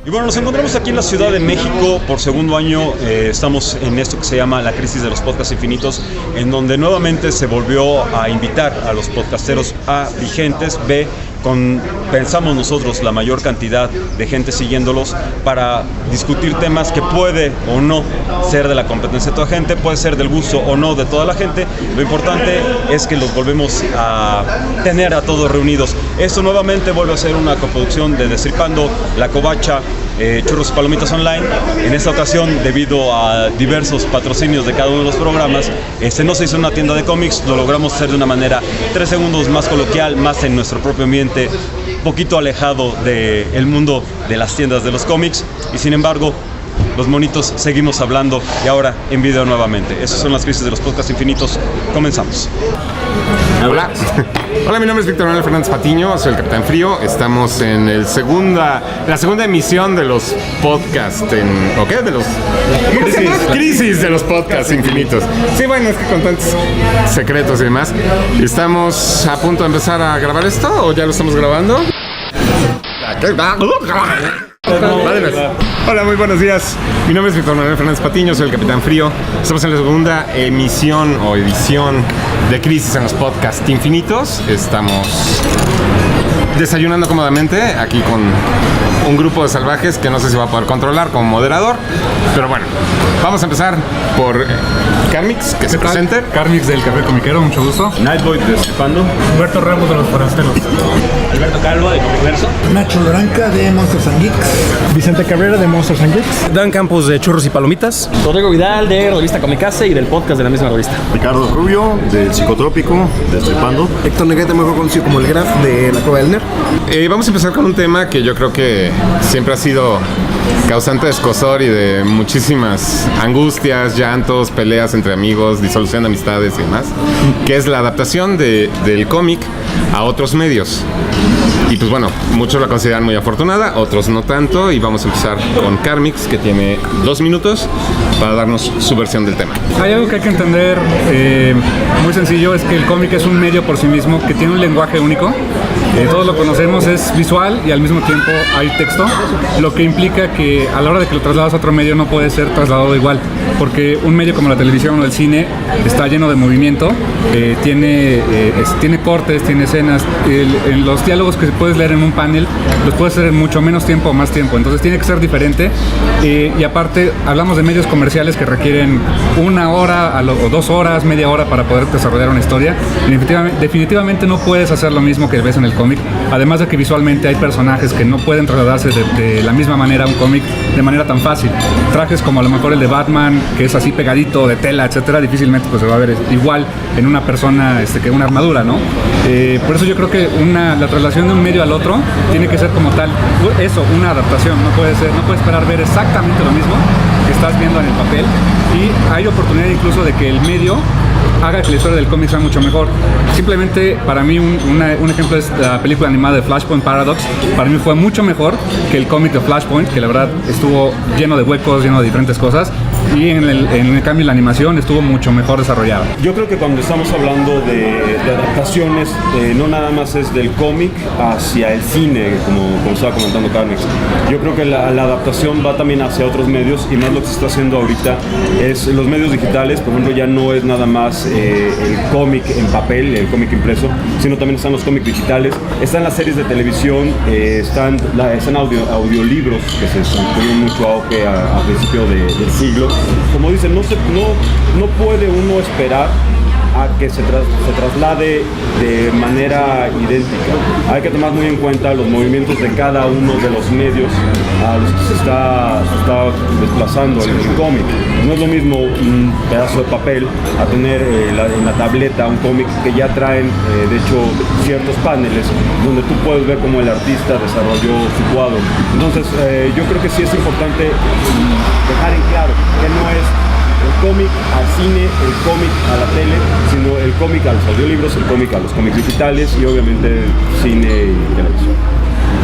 Y bueno, nos encontramos aquí en la Ciudad de México por segundo año. Estamos en esto que se llama la crisis de los podcasts infinitos, en donde nuevamente se volvió a invitar a los podcasteros A vigentes, B, pensamos nosotros la mayor cantidad de gente siguiéndolos para discutir temas que puede o no ser de la competencia de toda la gente, puede ser del gusto o no de toda la gente. Lo importante es que los volvemos a tener a todos reunidos. Esto nuevamente vuelve a ser una coproducción de Destripando, La Covacha, Churros y Palomitas Online. En esta ocasión, debido a diversos patrocinios de cada uno de los programas, no se hizo una tienda de cómics, lo logramos hacer de una manera 3 segundos más coloquial, más en nuestro propio ambiente, poquito alejado del mundo de las tiendas de los cómics, y sin embargo los monitos seguimos hablando, y ahora en video nuevamente. Esas son las crisis de los podcasts infinitos. Comenzamos. Hola. Hola, mi nombre es Víctor Manuel Fernández Patiño, soy el Capitán Frío. Estamos en la segunda emisión de los podcasts de los crisis de los podcasts infinitos. Sí, bueno, es que con tantos secretos y demás, estamos a punto de empezar a grabar esto, ¿o ya lo estamos grabando? Hola, muy buenos días. Mi nombre es Víctor Manuel Fernández Patiño, soy el Capitán Frío. Estamos en la segunda emisión o edición de Crisis en los Podcasts Infinitos. Estamos desayunando cómodamente aquí con un grupo de salvajes que no sé si va a poder controlar como moderador, pero bueno, vamos a empezar por Carmix, que se presente. Carmix del Café Comiquero, mucho gusto. Nightboy de Destripando. Humberto Ramos de Los Forasteros. Alberto Calvo de Comiverso. Nacho Loranca de Monsters and Geeks. Vicente Cabrera de Monsters and Geeks. Dan Campos de Churros y Palomitas. Rodrigo Vidal de Revista Comicase y del podcast de la misma revista. Ricardo Rubio del Psicotrópico, de Destripando. Héctor Negrete, mejor conocido como el Graf de La Cueva del Nerd. Vamos a empezar con un tema que yo creo que siempre ha sido causante de escozor y de muchísimas angustias, llantos, peleas entre amigos, disolución de amistades y demás, que es la adaptación del cómic a otros medios. Y pues bueno, muchos la consideran muy afortunada, otros no tanto, y vamos a empezar con Carmix, que tiene 2 minutos para darnos su versión del tema. Hay algo que hay que entender muy sencillo, es que el cómic es un medio por sí mismo que tiene un lenguaje único. Todos lo conocemos, es visual y al mismo tiempo hay texto, lo que implica que a la hora de que lo trasladas a otro medio no puede ser trasladado igual, porque un medio como la televisión o el cine está lleno de movimiento, tiene cortes, tiene escenas, los diálogos que puedes leer en un panel los puedes hacer en mucho menos tiempo o más tiempo, entonces tiene que ser diferente, y aparte hablamos de medios comerciales que requieren 1 hora o 2 horas, media hora para poder desarrollar una historia. Definitivamente no puedes hacer lo mismo que ves en el cómic, además de que visualmente hay personajes que no pueden trasladarse de la misma manera a un cómic de manera tan fácil. Trajes como a lo mejor el de Batman, que es así pegadito, de tela, etcétera, difícilmente pues se va a ver igual en una persona que una armadura, ¿no? Por eso yo creo que la traslación de un medio al otro tiene que ser como tal, eso, una adaptación. No puedes esperar ver exactamente lo mismo que estás viendo en el papel, y hay oportunidad incluso de que el medio haga que la historia del cómic sea mucho mejor. Simplemente, para mí, un ejemplo es la película animada de Flashpoint Paradox. Para mí fue mucho mejor que el cómic de Flashpoint, que la verdad estuvo lleno de huecos, lleno de diferentes cosas, y en el cambio la animación estuvo mucho mejor desarrollada. Yo creo que cuando estamos hablando de adaptaciones, no nada más es del cómic hacia el cine, como estaba comentando Carmix. Yo creo que la adaptación va también hacia otros medios, y más lo que se está haciendo ahorita es los medios digitales. Por ejemplo, ya no es nada más el cómic en papel, el cómic impreso, sino también están los cómics digitales, están las series de televisión, están audiolibros que se tuvieron mucho auge a principio del siglo. Como dicen, no puede uno esperar a que se traslade de manera idéntica. Hay que tomar muy en cuenta los movimientos de cada uno de los medios a los que se está desplazando el cómic. No es lo mismo un pedazo de papel a tener en la tableta un cómic que ya traen, de hecho, ciertos paneles donde tú puedes ver cómo el artista desarrolló su cuadro. Entonces, yo creo que sí es importante dejar en claro que no es el cómic al cine, el cómic a la tele, sino el cómic a los audiolibros, el cómic a los cómics digitales y obviamente el cine y televisión.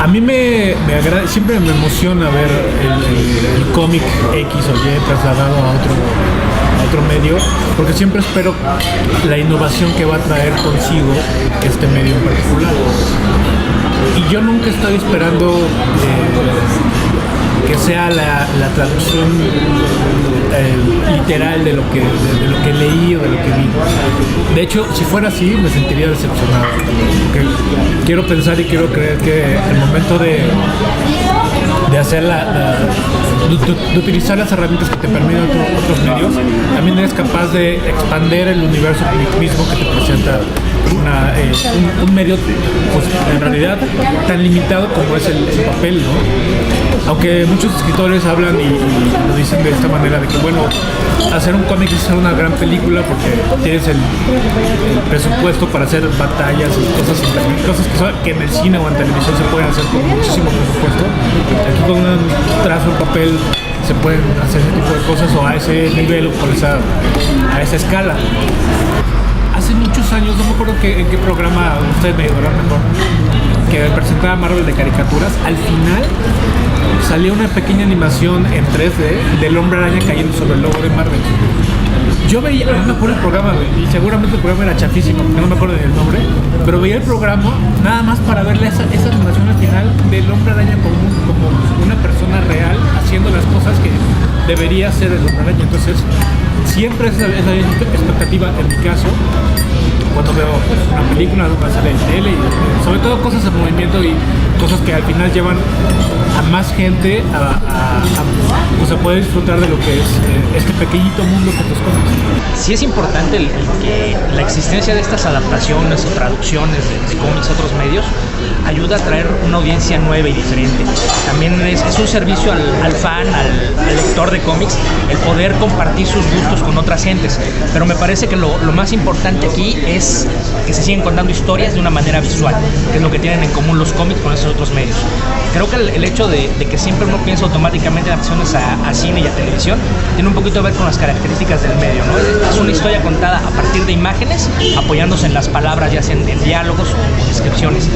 A mí me agrada, siempre me emociona ver el cómic X o Y trasladado a otro medio, porque siempre espero la innovación que va a traer consigo este medio en particular. Y yo nunca estoy esperando que sea la traducción literal de lo que leí o de lo que vi. De hecho, si fuera así, me sentiría decepcionado. Porque quiero pensar y quiero creer que el momento de hacer de utilizar las herramientas que te permiten otros medios, también eres capaz de expander el universo mismo que te presenta un medio, pues en realidad tan limitado como es el papel, ¿no? Aunque muchos escritores hablan y lo dicen de esta manera, de que bueno, hacer un cómic es hacer una gran película porque tienes el presupuesto para hacer batallas y cosas que en el cine o en televisión se pueden hacer con muchísimo presupuesto. Aquí con un trazo en papel se pueden hacer ese tipo de cosas, o a ese nivel o a esa escala. Hace muchos años, no me acuerdo en qué programa, ustedes me ayudarán mejor, que presentaba Marvel de caricaturas, al final salió una pequeña animación en 3D del Hombre Araña cayendo sobre el logo de Marvel. Yo veía, no me acuerdo el programa, y seguramente el programa era chafísimo, porque no me acuerdo del nombre, pero veía el programa nada más para verle esa animación al final del Hombre Araña como una persona real haciendo las cosas que debería hacer el Hombre Araña. Entonces, siempre es la expectativa, en mi caso, cuando veo una película, una serie de tele, y sobre todo cosas en movimiento y cosas que al final llevan a más gente a poder disfrutar de lo que es este pequeñito mundo que tus cosas. Sí es importante que la existencia de estas adaptaciones o traducciones de cómics a otros medios ayuda a traer una audiencia nueva y diferente. También es un servicio al fan, al lector de cómics, el poder compartir sus gustos con otras gentes. Pero me parece que lo más importante aquí es que se siguen contando historias de una manera visual, que es lo que tienen en común los cómics con esos otros medios. Creo que el hecho de que siempre uno piensa automáticamente en adaptaciones a cine y a televisión tiene un poquito que ver con las características del medio, ¿no? Es una historia contada a partir de imágenes, apoyándose en las palabras, ya sea en diálogos o descripciones,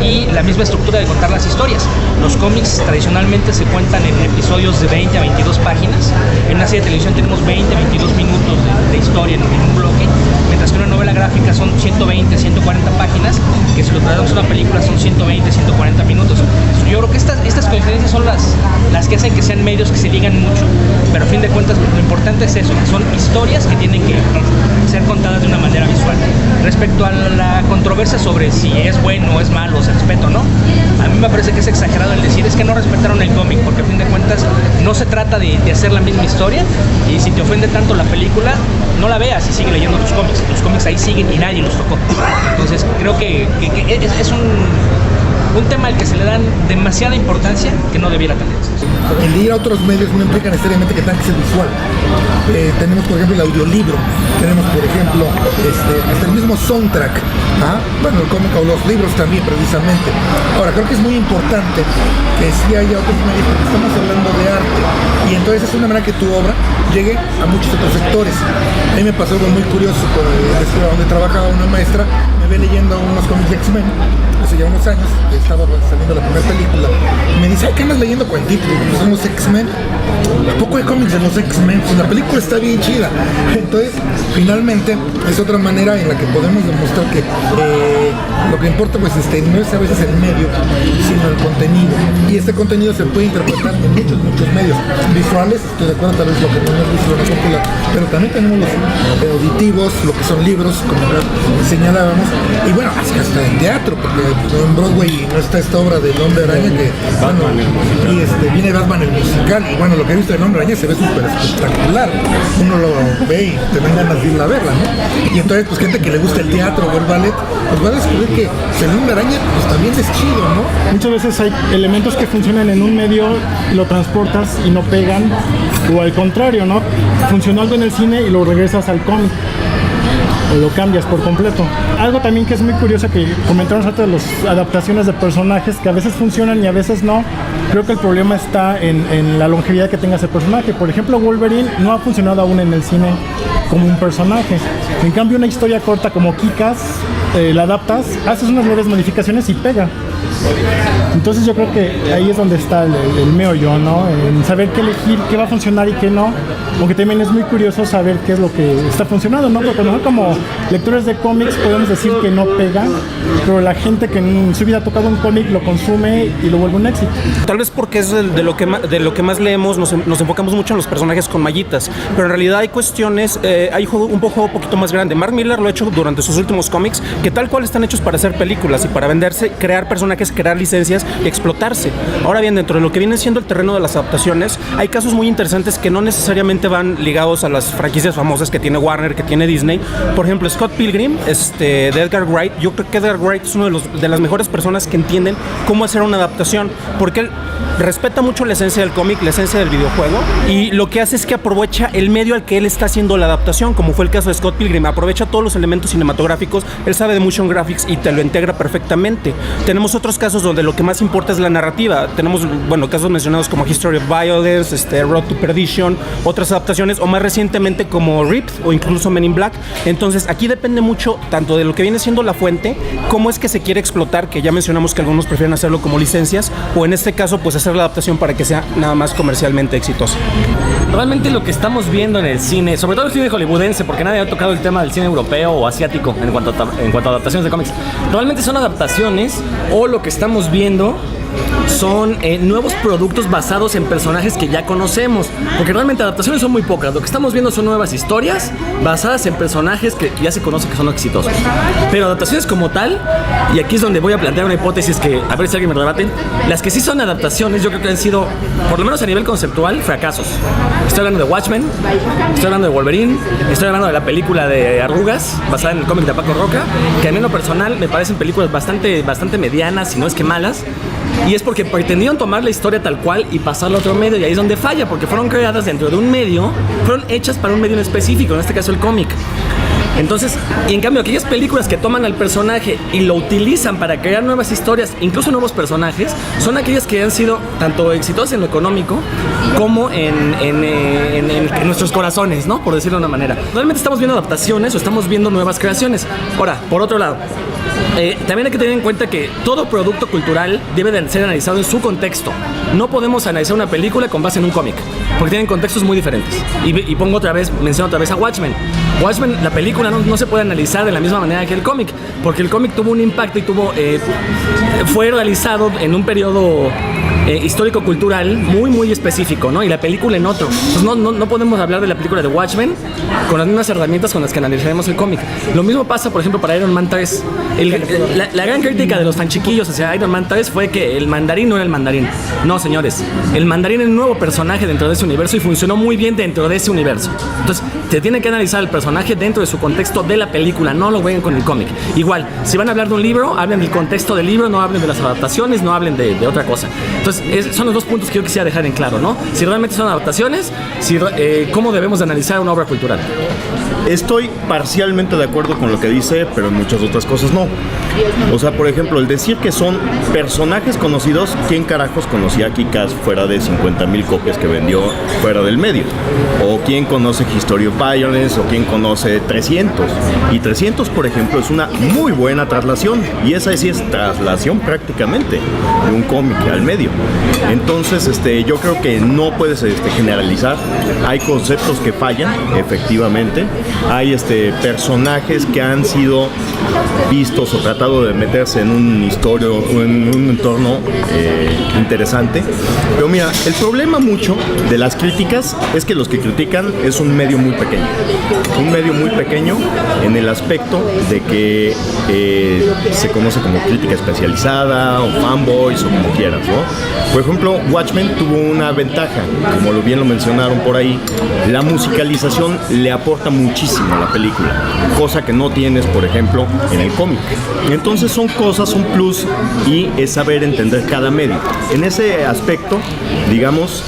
y la misma estructura de contar las historias. Los cómics tradicionalmente se cuentan en episodios de 20 a 22 páginas. En una serie de televisión tenemos 20 a 22 minutos de historia en un bloque, mientras que una novela gráfica son 120, 140 páginas, que si lo tratamos en una película son 120, 140 minutos. Yo creo que estas coincidencias son las que hacen que sean medios que se ligan mucho, pero a fin de cuentas lo importante es eso, que son historias que tienen que ser contadas de una manera visual. Respecto a la controversia sobre si es bueno o es malo, se respeta o no, a mí me parece que es exagerado el decir es que no respetaron el cómic, porque a fin de cuentas no se trata de hacer la misma historia, y si te ofende tanto la película, no la veas y sigue leyendo tus cómics. Los cómics ahí siguen y nadie los tocó. Entonces creo que es un tema al que se le dan demasiada importancia que no debiera tener. El ir a otros medios no implica necesariamente que tenga que ser visual. Tenemos, por ejemplo, el audiolibro. Tenemos, por ejemplo, hasta el mismo soundtrack. Bueno, el cómic o los libros también, precisamente. Ahora, creo que es muy importante que sí haya otros medios, porque estamos hablando de arte. Y entonces es una manera que tu obra llegue a muchos otros sectores. A mí me pasó algo muy curioso con la escuela donde trabajaba una maestra. Me ve leyendo unos cómics de X-Men hace ya unos años, estaba saliendo la primera película, y me dice, ¿qué andas leyendo cuentitos? Pues son los X-Men. ¿A poco hay cómics de los X-Men? Pues la película está bien chida. Entonces, finalmente, es otra manera en la que podemos demostrar que lo que importa pues no es a veces el medio, sino el contenido. Y este contenido se puede interpretar en muchos medios. Visuales, estoy de acuerdo, tal vez lo que no hemos visto en la película, pero también tenemos los auditivos, lo que son libros, como señalábamos, y bueno, hasta en teatro, porque en Broadway no está esta obra del Hombre Araña que y viene Batman el musical, y bueno, lo que he visto del Hombre Araña se ve súper espectacular, uno lo ve y te dan ganas de ir a verla, ¿no? Y entonces pues gente que le gusta el teatro o el ballet, pues va a descubrir que el Hombre Araña pues también es chido, ¿no? Muchas veces hay elementos que funcionan en un medio, lo transportas y no pegan, o al contrario, ¿no? Funcionó algo en el cine y lo regresas al cómic, o lo cambias por completo. Algo también que es muy curioso que comentamos antes de las adaptaciones de personajes que a veces funcionan y a veces no. Creo que el problema está en la longevidad que tenga ese personaje. Por ejemplo, Wolverine no ha funcionado aún en el cine como un personaje. En cambio, una historia corta como Kick-Ass, la adaptas, haces unas leves modificaciones y pega. Entonces yo creo que ahí es donde está el meollo, ¿no? En saber qué elegir, qué va a funcionar y qué no. Aunque también es muy curioso saber qué es lo que está funcionando, ¿no? Porque nosotros como lectores de cómics podemos decir que no pega, pero la gente que en su vida ha tocado un cómic lo consume y lo vuelve un éxito. Tal vez porque es de lo que más leemos, nos enfocamos mucho en los personajes con mallitas, pero en realidad hay cuestiones, hay un juego poquito más grande. Mark Millar lo ha hecho durante sus últimos cómics, que tal cual están hechos para hacer películas y para venderse, crear personajes, crear licencias y explotarse. Ahora bien, dentro de lo que viene siendo el terreno de las adaptaciones, hay casos muy interesantes que no necesariamente van ligados a las franquicias famosas que tiene Warner, que tiene Disney. Por ejemplo, Scott Pilgrim, de Edgar Wright. Yo creo que Edgar Wright es uno de las mejores personas que entienden cómo hacer una adaptación, porque él respeta mucho la esencia del cómic, la esencia del videojuego, y lo que hace es que aprovecha el medio al que él está haciendo la adaptación, como fue el caso de Scott Pilgrim. Aprovecha todos los elementos cinematográficos, él sabe de motion graphics y te lo integra perfectamente. Tenemos otros casos donde lo que más importa es la narrativa. Tenemos, bueno, casos mencionados como History of Violence, Road to Perdition, otras adaptaciones, o más recientemente como Ripped o incluso Men in Black. Entonces aquí depende mucho tanto de lo que viene siendo la fuente, cómo es que se quiere explotar, que ya mencionamos que algunos prefieren hacerlo como licencias, o en este caso pues hacer la adaptación para que sea nada más comercialmente exitosa. Realmente lo que estamos viendo en el cine, sobre todo el cine hollywoodense, porque nadie ha tocado el tema del cine europeo o asiático en cuanto a adaptaciones de cómics, realmente son adaptaciones, o lo que estamos viendo son nuevos productos basados en personajes que ya conocemos, porque realmente adaptaciones son muy pocas. Lo que estamos viendo son nuevas historias basadas en personajes que ya se conoce que son exitosos, pero adaptaciones como tal, y aquí es donde voy a plantear una hipótesis que a ver si alguien me rebate, las que sí son adaptaciones yo creo que han sido, por lo menos a nivel conceptual, fracasos. Estoy hablando de Watchmen, estoy hablando de Wolverine, estoy hablando de la película de Arrugas basada en el cómic de Paco Roca, que a mí en lo personal me parecen películas bastante medianas, si no es que malas. Y es porque pretendieron tomar la historia tal cual y pasarla a otro medio, y ahí es donde falla, porque fueron creadas dentro de un medio, fueron hechas para un medio en específico, en este caso el cómic. Entonces, y en cambio, aquellas películas que toman al personaje y lo utilizan para crear nuevas historias, incluso nuevos personajes, son aquellas que han sido tanto exitosas en lo económico como en nuestros corazones, ¿no? Por decirlo de una manera. Realmente estamos viendo adaptaciones o estamos viendo nuevas creaciones. Ahora, por otro lado, también hay que tener en cuenta que todo producto cultural debe de ser analizado en su contexto. No podemos analizar una película con base en un cómic, porque tienen contextos muy diferentes. Y menciono otra vez a Watchmen. Watchmen, la película no se puede analizar de la misma manera que el cómic, porque el cómic tuvo un impacto y fue realizado en un periodo histórico-cultural muy específico, ¿no? Y la película en otro. Pues no podemos hablar de la película de Watchmen con las mismas herramientas con las que analizaremos el cómic. Lo mismo pasa, por ejemplo, para Iron Man 3. La gran crítica de los fanchiquillos hacia Iron Man 3 fue que el mandarín no era el mandarín. No, señores. El mandarín es un nuevo personaje dentro de ese universo y funcionó muy bien dentro de ese universo. Entonces, se tiene que analizar el personaje dentro de su contexto de la película, no lo jueguen con el cómic. Igual, si van a hablar de un libro, hablen del contexto del libro, no hablen de las adaptaciones, no hablen de otra cosa. Entonces, son los dos puntos que yo quisiera dejar en claro, ¿no? Si realmente son adaptaciones, cómo debemos de analizar una obra cultural. Estoy parcialmente de acuerdo con lo que dice, pero en muchas otras cosas no. O sea, por ejemplo, el decir que son personajes conocidos, ¿quién carajos conocía a Kick-Ass fuera de 50,000 copias que vendió fuera del medio? ¿O quién conoce History of Violence? ¿O quién conoce 300? Y 300, por ejemplo, es una muy buena traslación. Y esa sí es traslación prácticamente de un cómic al medio. Entonces, yo creo que no puedes generalizar. Hay conceptos que fallan, efectivamente. Hay personajes que han sido vistos o tratado de meterse en un entorno interesante. Pero mira, el problema mucho de las críticas es que los que critican es un medio muy pequeño. Un medio muy pequeño en el aspecto de que se conoce como crítica especializada o fanboys o como quieras, ¿no? Por ejemplo, Watchmen tuvo una ventaja, como bien lo mencionaron por ahí, la musicalización le aporta muchísimo a la película, cosa que no tienes, por ejemplo, en el cómic. Entonces son cosas, un plus, y es saber entender cada medio. En ese aspecto, digamos,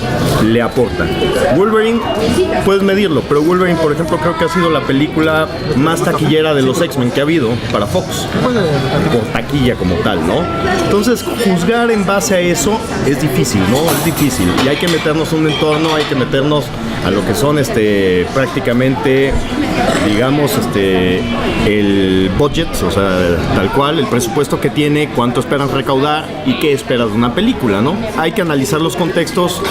le aporta. Wolverine, puedes medirlo, pero Wolverine, por ejemplo, creo que ha sido la película más taquillera de los X-Men que ha habido para Fox, por taquilla como tal, ¿no? Entonces, juzgar en base a eso es difícil, ¿no? Es difícil. Y hay que meternos en un entorno, hay que meternos a lo que son prácticamente, digamos, el budget, o sea, tal cual, el presupuesto que tiene, cuánto esperan recaudar y qué esperas de una película, ¿no? Hay que analizar los contextos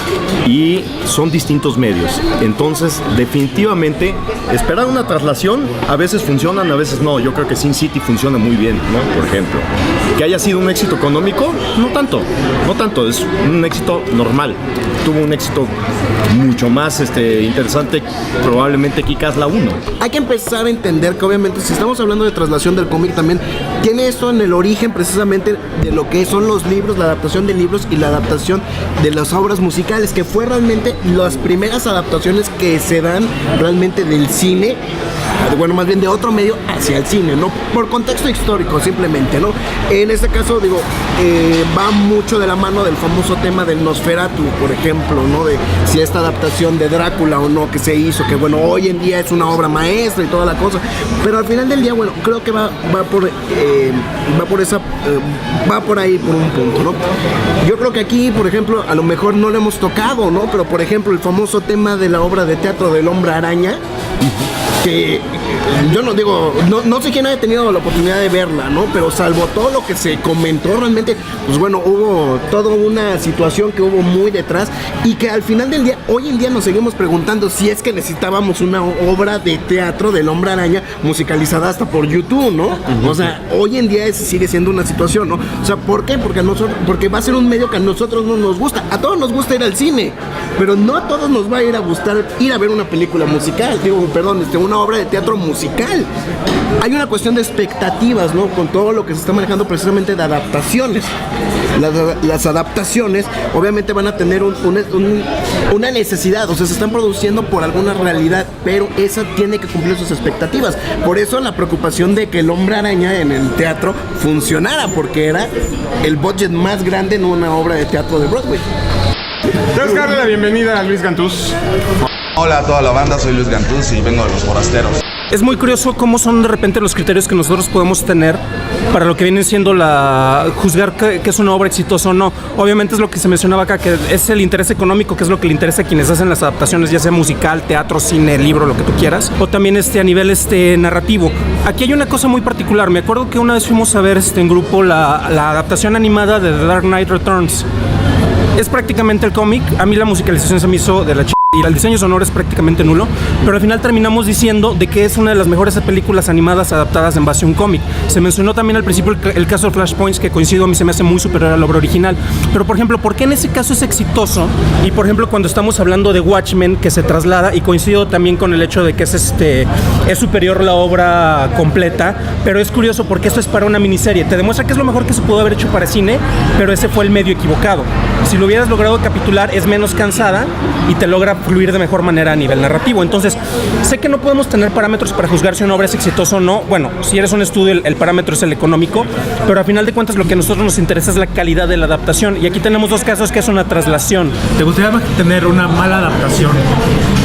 y son distintos medios. Entonces, definitivamente, esperar una traslación, a veces funcionan, a veces no. Yo creo que Sin City funciona muy bien, ¿no? Por ejemplo. Que haya sido un éxito económico, no tanto, es un éxito normal. Tuvo un éxito mucho más interesante, probablemente Kick-Ass la 1. Hay que empezar a entender que obviamente si estamos hablando de traslación del cómic también tiene esto en el origen precisamente de lo que son los libros, la adaptación de libros y la adaptación de las obras musicales, que fue realmente las primeras adaptaciones que se dan realmente del cine, bueno, más bien de otro medio hacia el cine, ¿no? Por contexto histórico simplemente, ¿no? En este caso, digo, va mucho de la mano del famoso tema del Nosferatu, por ejemplo, ¿no? De si esta adaptación de Drácula o no que se hizo, que bueno, hoy en día es una obra maestra y toda la cosa, pero al final del día, bueno, creo que va por ahí por un punto, ¿no? Yo creo que aquí, por ejemplo, a lo mejor no lo hemos tocado, ¿no? Pero por ejemplo, el famoso tema de la obra de teatro del Hombre Araña, que yo no digo, no sé quién haya tenido la oportunidad de verla, ¿no? Pero salvo todo lo que se comentó realmente, pues bueno, hubo toda una situación que hubo muy detrás y que al final del día, hoy en día nos seguimos preguntando si es que necesitábamos una obra de teatro del Hombre Araña musicalizada hasta por YouTube, ¿no? O sea, hoy en día sigue siendo una situación, ¿no? O sea, ¿por qué? Porque va a ser un medio que a nosotros no nos gusta. A todos nos gusta ir al cine, pero no a todos nos va a ir a gustar ir a ver una película musical, una obra de teatro musical. Hay una cuestión de expectativas, ¿no? Con todo lo que se está manejando precisamente de adaptaciones. Las adaptaciones obviamente van a tener una necesidad, o sea, se están produciendo por alguna realidad, pero esa tiene que cumplir sus expectativas. Por eso la preocupación de que el Hombre Araña en el teatro funcionara, porque era el budget más grande en una obra de teatro de Broadway. Entonces, darle la bienvenida a Luis Gantús. Hola a toda la banda, soy Luis Gantús y vengo de Los Forasteros. Es muy curioso cómo son de repente los criterios que nosotros podemos tener para lo que viene siendo juzgar que es una obra exitosa o no. Obviamente es lo que se mencionaba acá, que es el interés económico, que es lo que le interesa a quienes hacen las adaptaciones, ya sea musical, teatro, cine, libro, lo que tú quieras, o también a nivel narrativo. Aquí hay una cosa muy particular. Me acuerdo que una vez fuimos a ver en grupo la adaptación animada de The Dark Knight Returns. Es prácticamente el cómic. A mí la musicalización se me hizo de la y el diseño sonoro es prácticamente nulo, pero al final terminamos diciendo de que es una de las mejores películas animadas adaptadas en base a un cómic. Se mencionó también al principio el caso de Flashpoint, que coincido, a mí se me hace muy superior a la obra original. Pero por ejemplo, ¿por qué en ese caso es exitoso? Y por ejemplo, cuando estamos hablando de Watchmen, que se traslada, y coincido también con el hecho de que es superior la obra completa, pero es curioso porque esto es para una miniserie. Te demuestra que es lo mejor que se pudo haber hecho para cine, pero ese fue el medio equivocado. Si lo hubieras logrado capitular, es menos cansada y te logra fluir de mejor manera a nivel narrativo. Entonces, sé que no podemos tener parámetros para juzgar si una obra es exitosa o no. Bueno, si eres un estudio, el parámetro es el económico, pero a final de cuentas lo que a nosotros nos interesa es la calidad de la adaptación. Y aquí tenemos dos casos, que es una traslación. ¿Te gustaría tener una mala adaptación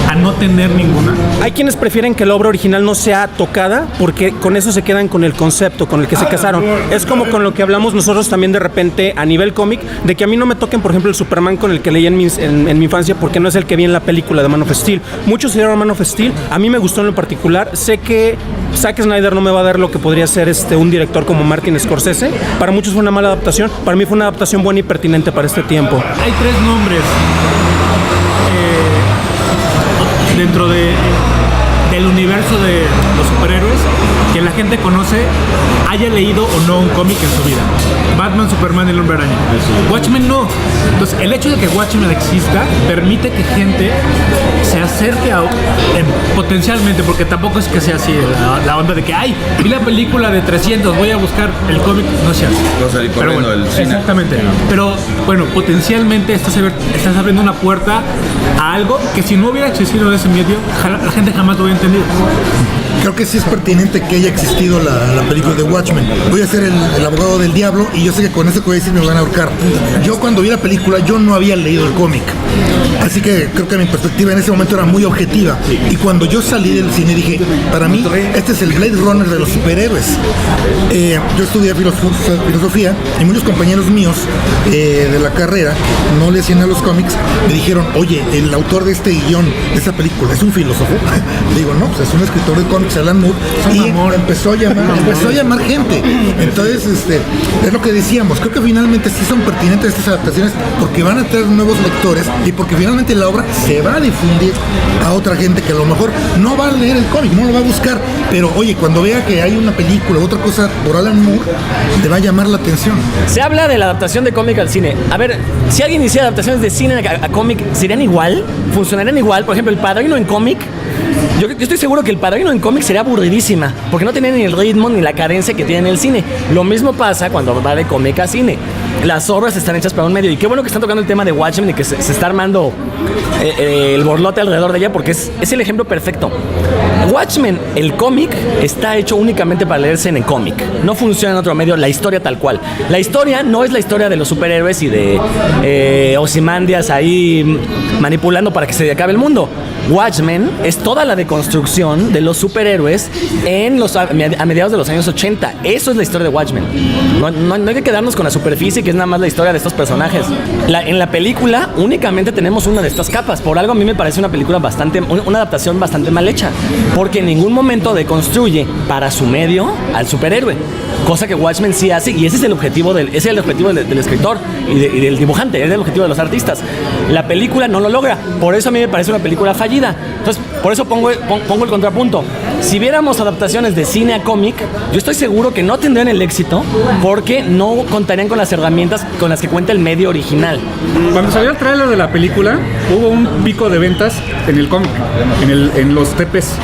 a no tener ninguna? Hay quienes prefieren que la obra original no sea tocada, porque con eso se quedan con el concepto con el que se casaron. Es como con lo que hablamos nosotros también de repente a nivel cómic, de que a mí no me toquen, por ejemplo, el Superman con el que leí en mi infancia, porque no es el que vi en la película de Man of Steel. Muchos se dieron Man of Steel, a mí me gustó en lo particular. Sé que Zack Snyder no me va a dar lo que podría ser un director como Martin Scorsese. Para muchos fue una mala adaptación, para mí fue una adaptación buena y pertinente para este tiempo. Hay tres nombres dentro del universo de los superhéroes que la gente conoce, haya leído o no un cómic en su vida. Batman, Superman y el Hombre Araña. Watchmen no. Entonces, el hecho de que Watchmen exista permite que gente se acerque potencialmente, porque tampoco es que sea así la onda de que, ay, vi la película de 300, voy a buscar el cómic. No sea así. No salir corriendo del cine. Exactamente. Pero bueno, potencialmente estás abriendo una puerta a algo que si no hubiera existido ese medio, la gente jamás lo hubiera entendido. Creo que sí es pertinente que haya existido la película de Watchmen. Voy a ser el abogado del diablo y yo sé que con eso que voy a decir me van a ahorcar. Yo cuando vi la película yo no había leído el cómic. Así que creo que mi perspectiva en ese momento era muy objetiva. Y cuando yo salí del cine dije, para mí este es el Blade Runner de los superhéroes. Yo estudié filosofía y muchos compañeros míos de la carrera no le hacían a los cómics. Me dijeron, oye, el autor de este guión, de esta película, ¿es un filósofo? Digo, no, pues es un escritor de cómics, Alan Moore, y empezó a llamar gente. Entonces, es lo que decíamos, creo que finalmente sí son pertinentes estas adaptaciones porque van a traer nuevos lectores y porque finalmente la obra se va a difundir a otra gente que a lo mejor no va a leer el cómic, no lo va a buscar, pero oye, cuando vea que hay una película o otra cosa por Alan Moore, le va a llamar la atención. Se habla de la adaptación de cómic al cine. A ver, si alguien hiciera adaptaciones de cine a cómic, ¿serían igual? ¿Funcionarían igual? Por ejemplo, El Padrino en cómic. Yo estoy seguro que El Padrino en cómic sería aburridísima, porque no tiene ni el ritmo ni la cadencia que tiene en el cine. Lo mismo pasa cuando va de cómic a cine. Las obras están hechas para un medio. Y qué bueno que están tocando el tema de Watchmen y que se está armando el borlote alrededor de ella, porque es el ejemplo perfecto. Watchmen, el cómic, está hecho únicamente para leerse en el cómic. No funciona en otro medio la historia tal cual. La historia no es la historia de los superhéroes y de Ozymandias ahí manipulando para que se acabe el mundo. Watchmen es toda la deconstrucción de los superhéroes a mediados de los años 80. Eso es la historia de Watchmen. No hay que quedarnos con la superficie, que es nada más la historia de estos personajes. En la película únicamente tenemos una de estas capas. Por algo a mí me parece una adaptación bastante mal hecha, porque en ningún momento deconstruye para su medio al superhéroe, cosa que Watchmen sí hace, y ese es el objetivo del escritor y del dibujante, es el objetivo de los artistas. La película no lo logra, por eso a mí me parece una película fallida. Entonces, por eso pongo el contrapunto. Si viéramos adaptaciones de cine a cómic, yo estoy seguro que no tendrían el éxito porque no contarían con las herramientas con las que cuenta el medio original. Cuando salió el tráiler de la película, hubo un pico de ventas en el cómic, en los TPs.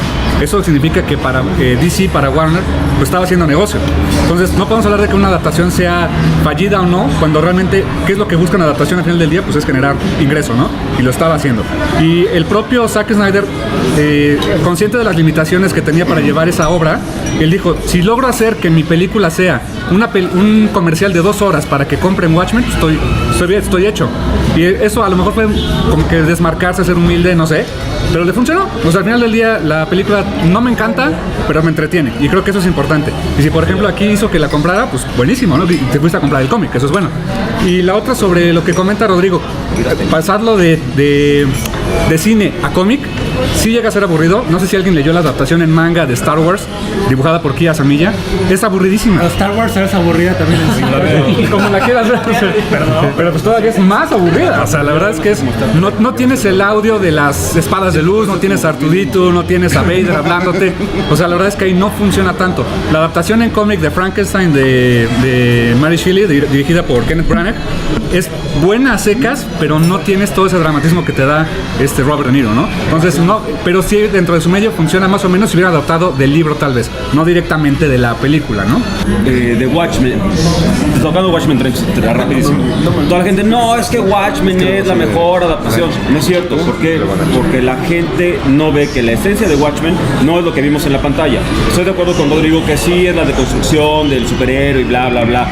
Eso significa que para DC, para Warner, pues estaba haciendo negocio. Entonces, no podemos hablar de que una adaptación sea fallida o no, cuando realmente, ¿qué es lo que busca una adaptación al final del día? Pues es generar ingreso, ¿no? Y lo estaba haciendo. Y el propio Zack Snyder, consciente de las limitaciones que tenía para llevar esa obra, él dijo, si logro hacer que mi película sea un comercial de 2 horas para que compren Watchmen, estoy hecho. Y eso a lo mejor fue como que desmarcarse, ser humilde, no sé, pero le funcionó. O sea, al final del día la película no me encanta, pero me entretiene, y creo que eso es importante. Y si por ejemplo aquí hizo que la comprara, pues buenísimo, ¿no? Y te fuiste a comprar el cómic, eso es bueno. Y la otra sobre lo que comenta Rodrigo, pasarlo de cine a cómic, sí llega a ser aburrido. No sé si alguien leyó la adaptación en manga de Star Wars, dibujada por Kiya Samilla. Es aburridísima. Star Wars es aburrida también en cine. Como la quieras ver. Pero pues todavía es más aburrida. O sea, la verdad es que no tienes el audio de las espadas de luz, no tienes a Arturito, no tienes a Vader hablándote. O sea, la verdad es que ahí no funciona tanto. La adaptación en cómic de Frankenstein de Mary Shelley, dirigida por Kenneth Branagh, es buena a secas, pero no tienes todo ese dramatismo que te da Robert De Niro, ¿no? Entonces, no, pero sí dentro de su medio funciona más o menos si hubiera adaptado del libro tal vez, no directamente de la película, ¿no? De Watchmen, tocando Watchmen rapidísimo. Toda la gente, no, es que Watchmen es la mejor adaptación. No es cierto, ¿por qué? Porque la gente no ve que la esencia de Watchmen no es lo que vimos en la pantalla. Estoy de acuerdo con Rodrigo que sí es la deconstrucción del superhéroe y bla, bla, bla.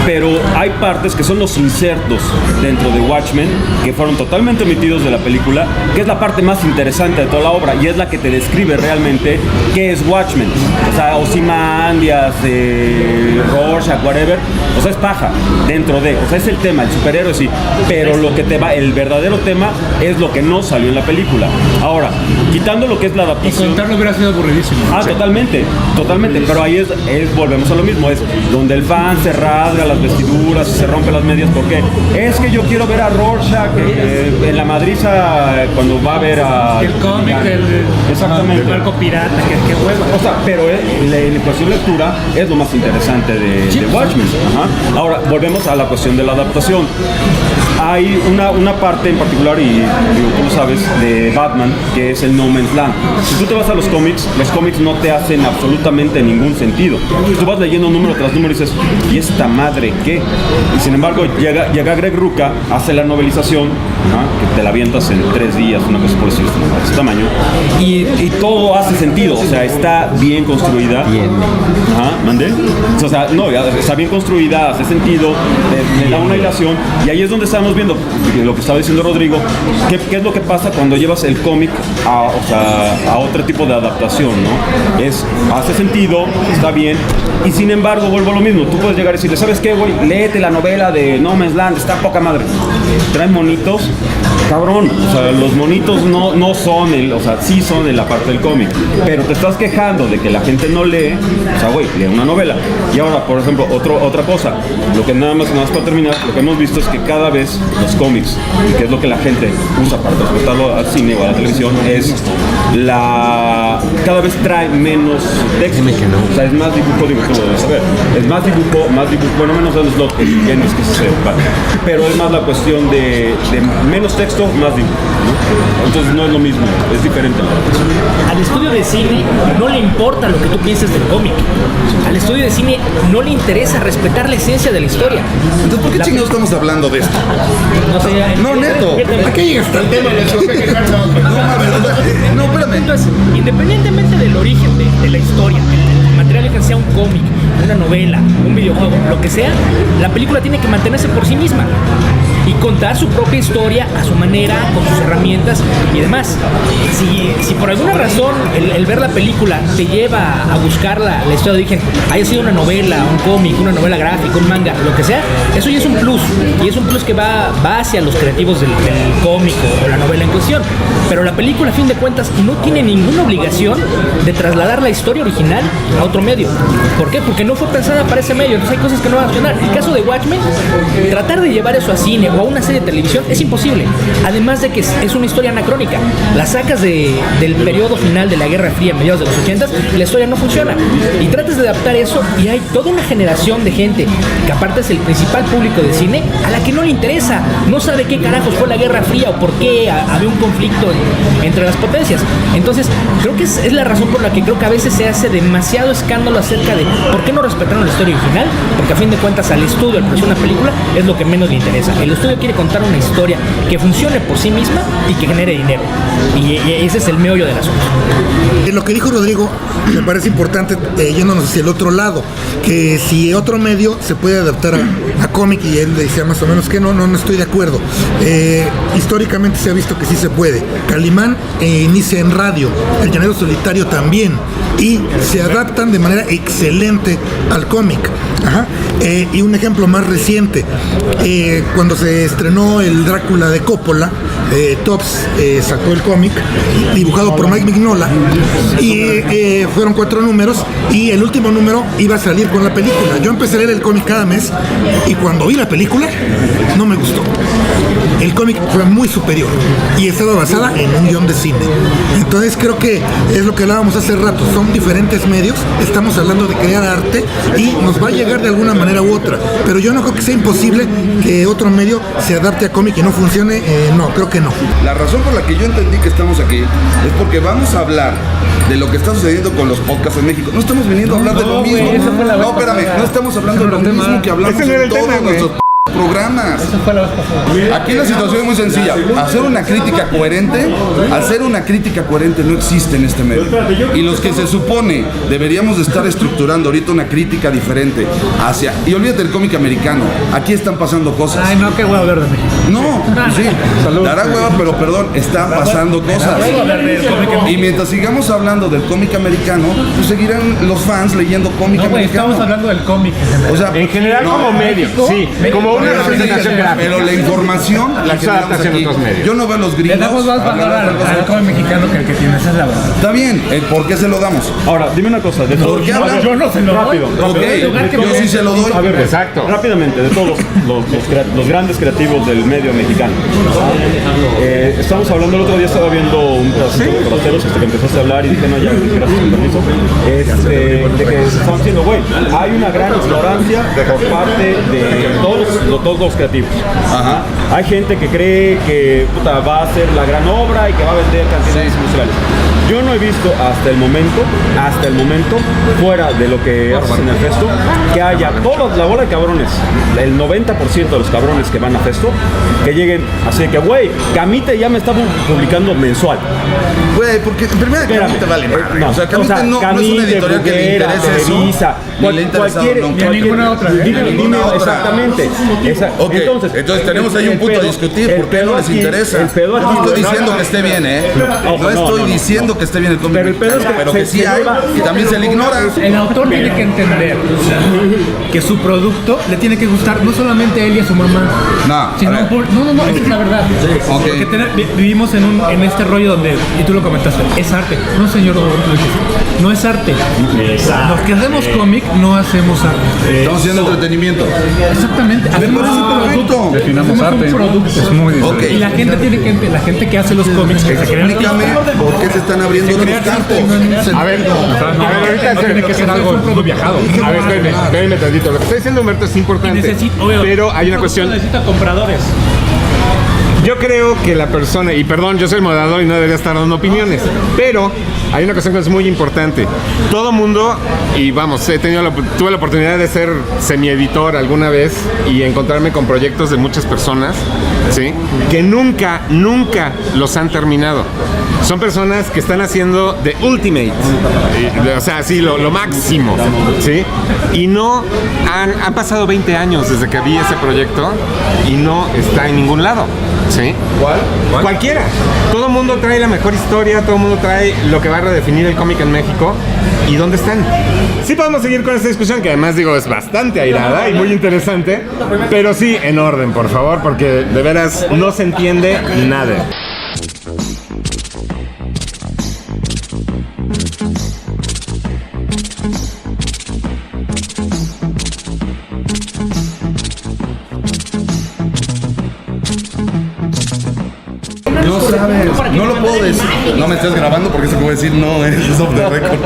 Pero hay partes que son los insertos dentro de Watchmen que fueron totalmente omitidos de la película, que es la parte más interesante de toda la obra y es la que te describe realmente qué es Watchmen. O sea, Ozymandias, Rorschach, whatever. O sea, es paja dentro de. O sea, es el tema, el superhéroe sí. Pero lo que te va, el verdadero tema es lo que no salió en la película. Ahora, quitando lo que es la adaptación. Y contarlo hubiera sido aburridísimo. Ah, sí. Totalmente. Pero ahí volvemos a lo mismo. Es donde el fan se rasga las vestiduras y se rompe las medias. ¿Por qué? Es que yo quiero ver a Rorschach en la madriza cuando va a ver a... El cómic, exactamente. El barco pirata, que huevo. O sea, pero en cuestión de lectura es lo más interesante de Watchmen. Ajá. Ahora, volvemos a la cuestión de la adaptación. Hay una parte en particular, y digo, tú lo sabes, de Batman, que es el No Man's Land. Si tú te vas a los cómics no te hacen absolutamente ningún sentido. Tú vas leyendo número tras número y dices, ¿y esta madre qué? Y sin embargo llega Greg Rucka, hace la novelización, que te la avientas en 3 días, una cosa por ese tamaño, y todo hace sentido, o sea, está bien construida. ¿Mandé? O sea, no, está bien construida, hace sentido, le da una hilación, y ahí es donde estamos viendo lo que estaba diciendo Rodrigo, qué es lo que pasa cuando llevas el cómic a otro tipo de adaptación, ¿no? Hace sentido, está bien, y sin embargo, vuelvo a lo mismo, tú puedes llegar y decirle, ¿sabes qué, güey? Léete la novela de No Man's Land, está poca madre. Traen monitos, cabrón, o sea, los monitos no son o sea, sí son en la parte del cómic, pero te estás quejando de que la gente no lee, o sea, güey, lee una novela. Y ahora, por ejemplo, otra cosa, lo que nada más para terminar, lo que hemos visto es que cada vez los cómics, y que es lo que la gente usa para transportarlo al cine o a la televisión, es cada vez trae menos texto. O sea, es más dibujo, digo, tú lo debes saber, es más dibujo, bueno, menos de los lotes, que se sepa, pero es más la cuestión de menos texto, más dibujo, ¿no? Entonces no es lo mismo, es diferente. Al estudio de cine no le importa lo que tú pienses del cómic. Al estudio de cine no le interesa respetar la esencia de la historia. Entonces, ¿por qué chingados estamos hablando de esto? No sé, no, neto. ¿A qué llegas al tema? No, espérame. Entonces, independientemente del origen de la historia, el material que sea un cómic, una novela, un videojuego, lo que sea, la película tiene que mantenerse por sí misma y contar su propia historia a su manera, con sus herramientas y demás. Si por alguna razón el ver la película te lleva a buscar la historia de origen, haya sido una novela, un cómic, una novela gráfica, un manga, lo que sea, eso ya es un plus, y es un plus que va hacia los creativos del cómic o la novela en cuestión. Pero la película, a fin de cuentas, no tiene ninguna obligación de trasladar la historia original a otro medio. ¿Por qué? Porque no fue pensada para ese medio, entonces hay cosas que no van a funcionar. En el caso de Watchmen, tratar de llevar eso a cine o a una serie de televisión es imposible. Además de que es una historia anacrónica. La sacas del periodo final de la Guerra Fría, mediados de los 80s, y la historia no funciona. Y tratas de adaptar eso y hay toda una generación de gente que aparte es el principal público de cine, a la que no le interesa, no sabe qué carajos fue la Guerra Fría o por qué había un conflicto entre las potencias. Entonces, creo que es la razón por la que creo que a veces se hace demasiado escándalo acerca de por qué no respetaron la historia original, porque a fin de cuentas al estudio, al producir una película, es lo que menos le interesa. El estudio quiere contar una historia que funcione por sí misma y que genere dinero. Y ese es el meollo del asunto. Lo que dijo Rodrigo me parece importante, yéndonos hacia el otro lado, que si otro medio se puede adaptar a cómic, y él decía más o menos que no estoy de acuerdo. Históricamente se ha visto que sí se puede. Calimán inicia en radio, El Llanero Solitario también, y se adaptan de manera excelente al cómic. Y un ejemplo más reciente, cuando se estrenó el Drácula de Coppola, Topps sacó el cómic dibujado por Mike Mignola, y fueron 4 números, y el último número iba a salir con la película. Yo empecé a leer el cómic cada mes, y cuando vi la película no me gustó. El cómic fue muy superior y estaba basada en un guión de cine. Entonces creo que es lo que hablábamos hace rato, son diferentes medios, estamos hablando de crear arte y nos va a llegar de alguna manera u otra, pero yo no creo que sea imposible que otro medio se adapte a cómic y no funcione. No, creo que no. La razón por la que yo entendí que estamos aquí es porque vamos a hablar de lo que está sucediendo con los podcasts en México. No estamos viniendo a hablar de lo mismo. No, espérame, no estamos hablando de lo mismo que hablamos en todos nuestros programas. Aquí la situación es muy sencilla. Hacer una crítica coherente no existe en este medio. Y los que se supone deberíamos de estar estructurando ahorita una crítica diferente hacia, y olvídate del cómic americano, aquí están pasando cosas. Ay, no, qué huevo hablar de México. No, pues sí, dará hueva, pero perdón, están pasando cosas. Y mientras sigamos hablando del cómic americano, pues seguirán los fans leyendo cómic americano. Estamos hablando del cómic. O sea, en general como medio, sí, como una representación gráfica. Pero la información la generamos aquí. Yo no veo a los gringos. Le damos más valor al cómic mexicano que el que tiene, esa es la verdad. Está bien, ¿por qué se lo damos? Ahora, dime una cosa. ¿Por qué hablan? Yo no se lo doy. Yo sí se lo doy. A ver, exacto. Rápidamente, de todos los grandes creativos del medio mexicano. Estamos hablando, el otro día estaba viendo un pedacito de Coraceros que empezaste a hablar y dije, no, ya, gracias, con permiso. De que estaban diciendo, güey, hay una gran ignorancia por parte de todos todos los creativos. Ajá. Hay gente que cree que va a ser la gran obra y que va a vender cantidades industriales. Yo no he visto hasta el momento, fuera de lo que haces en el Festo, que haya toda la bola de cabrones, el 90% de los cabrones que van a Festo, que lleguen así que, güey, Camite ya me está publicando mensual. Güey, porque primero Camite vale madre. O sea, Camite no es una editorial que le interese eso. Revisa, Ni le interesa nunca. Ni ninguna otra. Ninguna otra. Exactamente. Ok, entonces tenemos ahí un punto a discutir. ¿Por qué no les interesa? No estoy diciendo que esté bien, ¿eh? No estoy diciendo que esté bien el cómic. Pero el pedo es que pero que sí hay y también se le ignora. El autor tiene que entender que su producto le tiene que gustar no solamente a él y a su mamá. No, sino esa es la verdad. Okay. Porque vivimos en este rollo donde, y tú lo comentaste, es arte. No, señor, no es arte. Los que hacemos cómic no hacemos arte. Estamos haciendo entretenimiento. Exactamente. Me parece perfecto. Definamos arte. Un producto. Es muy diferente. Ok. Y la gente que hace los cómics, que se crean. Explícame por qué se están abriendo otros campos. A ver, ahorita No tiene que ser algo muy viajado. A ver, espérenme tantito. Lo que está diciendo Humberto es importante, pero hay una cuestión. Necesita compradores. Yo creo que la persona, y perdón, yo soy el moderador y no debería estar dando opiniones, pero hay una cuestión que es muy importante. Todo mundo, y vamos, tuve la oportunidad de ser semieditor alguna vez y encontrarme con proyectos de muchas personas, ¿sí? Que nunca los han terminado. Son personas que están haciendo the ultimate, o sea, sí, lo máximo, ¿sí? Y no han pasado 20 años desde que vi ese proyecto y no está en ningún lado. ¿Sí? ¿Cuál? Cualquiera. Todo el mundo trae la mejor historia, todo el mundo trae lo que va a redefinir el cómic en México. ¿Y dónde están? Sí podemos seguir con esta discusión, que además digo es bastante airada y muy interesante, pero sí en orden, por favor, porque de veras no se entiende nada. No sabes, no lo puedo decir. No me estés grabando porque eso que voy a decir no es off the record.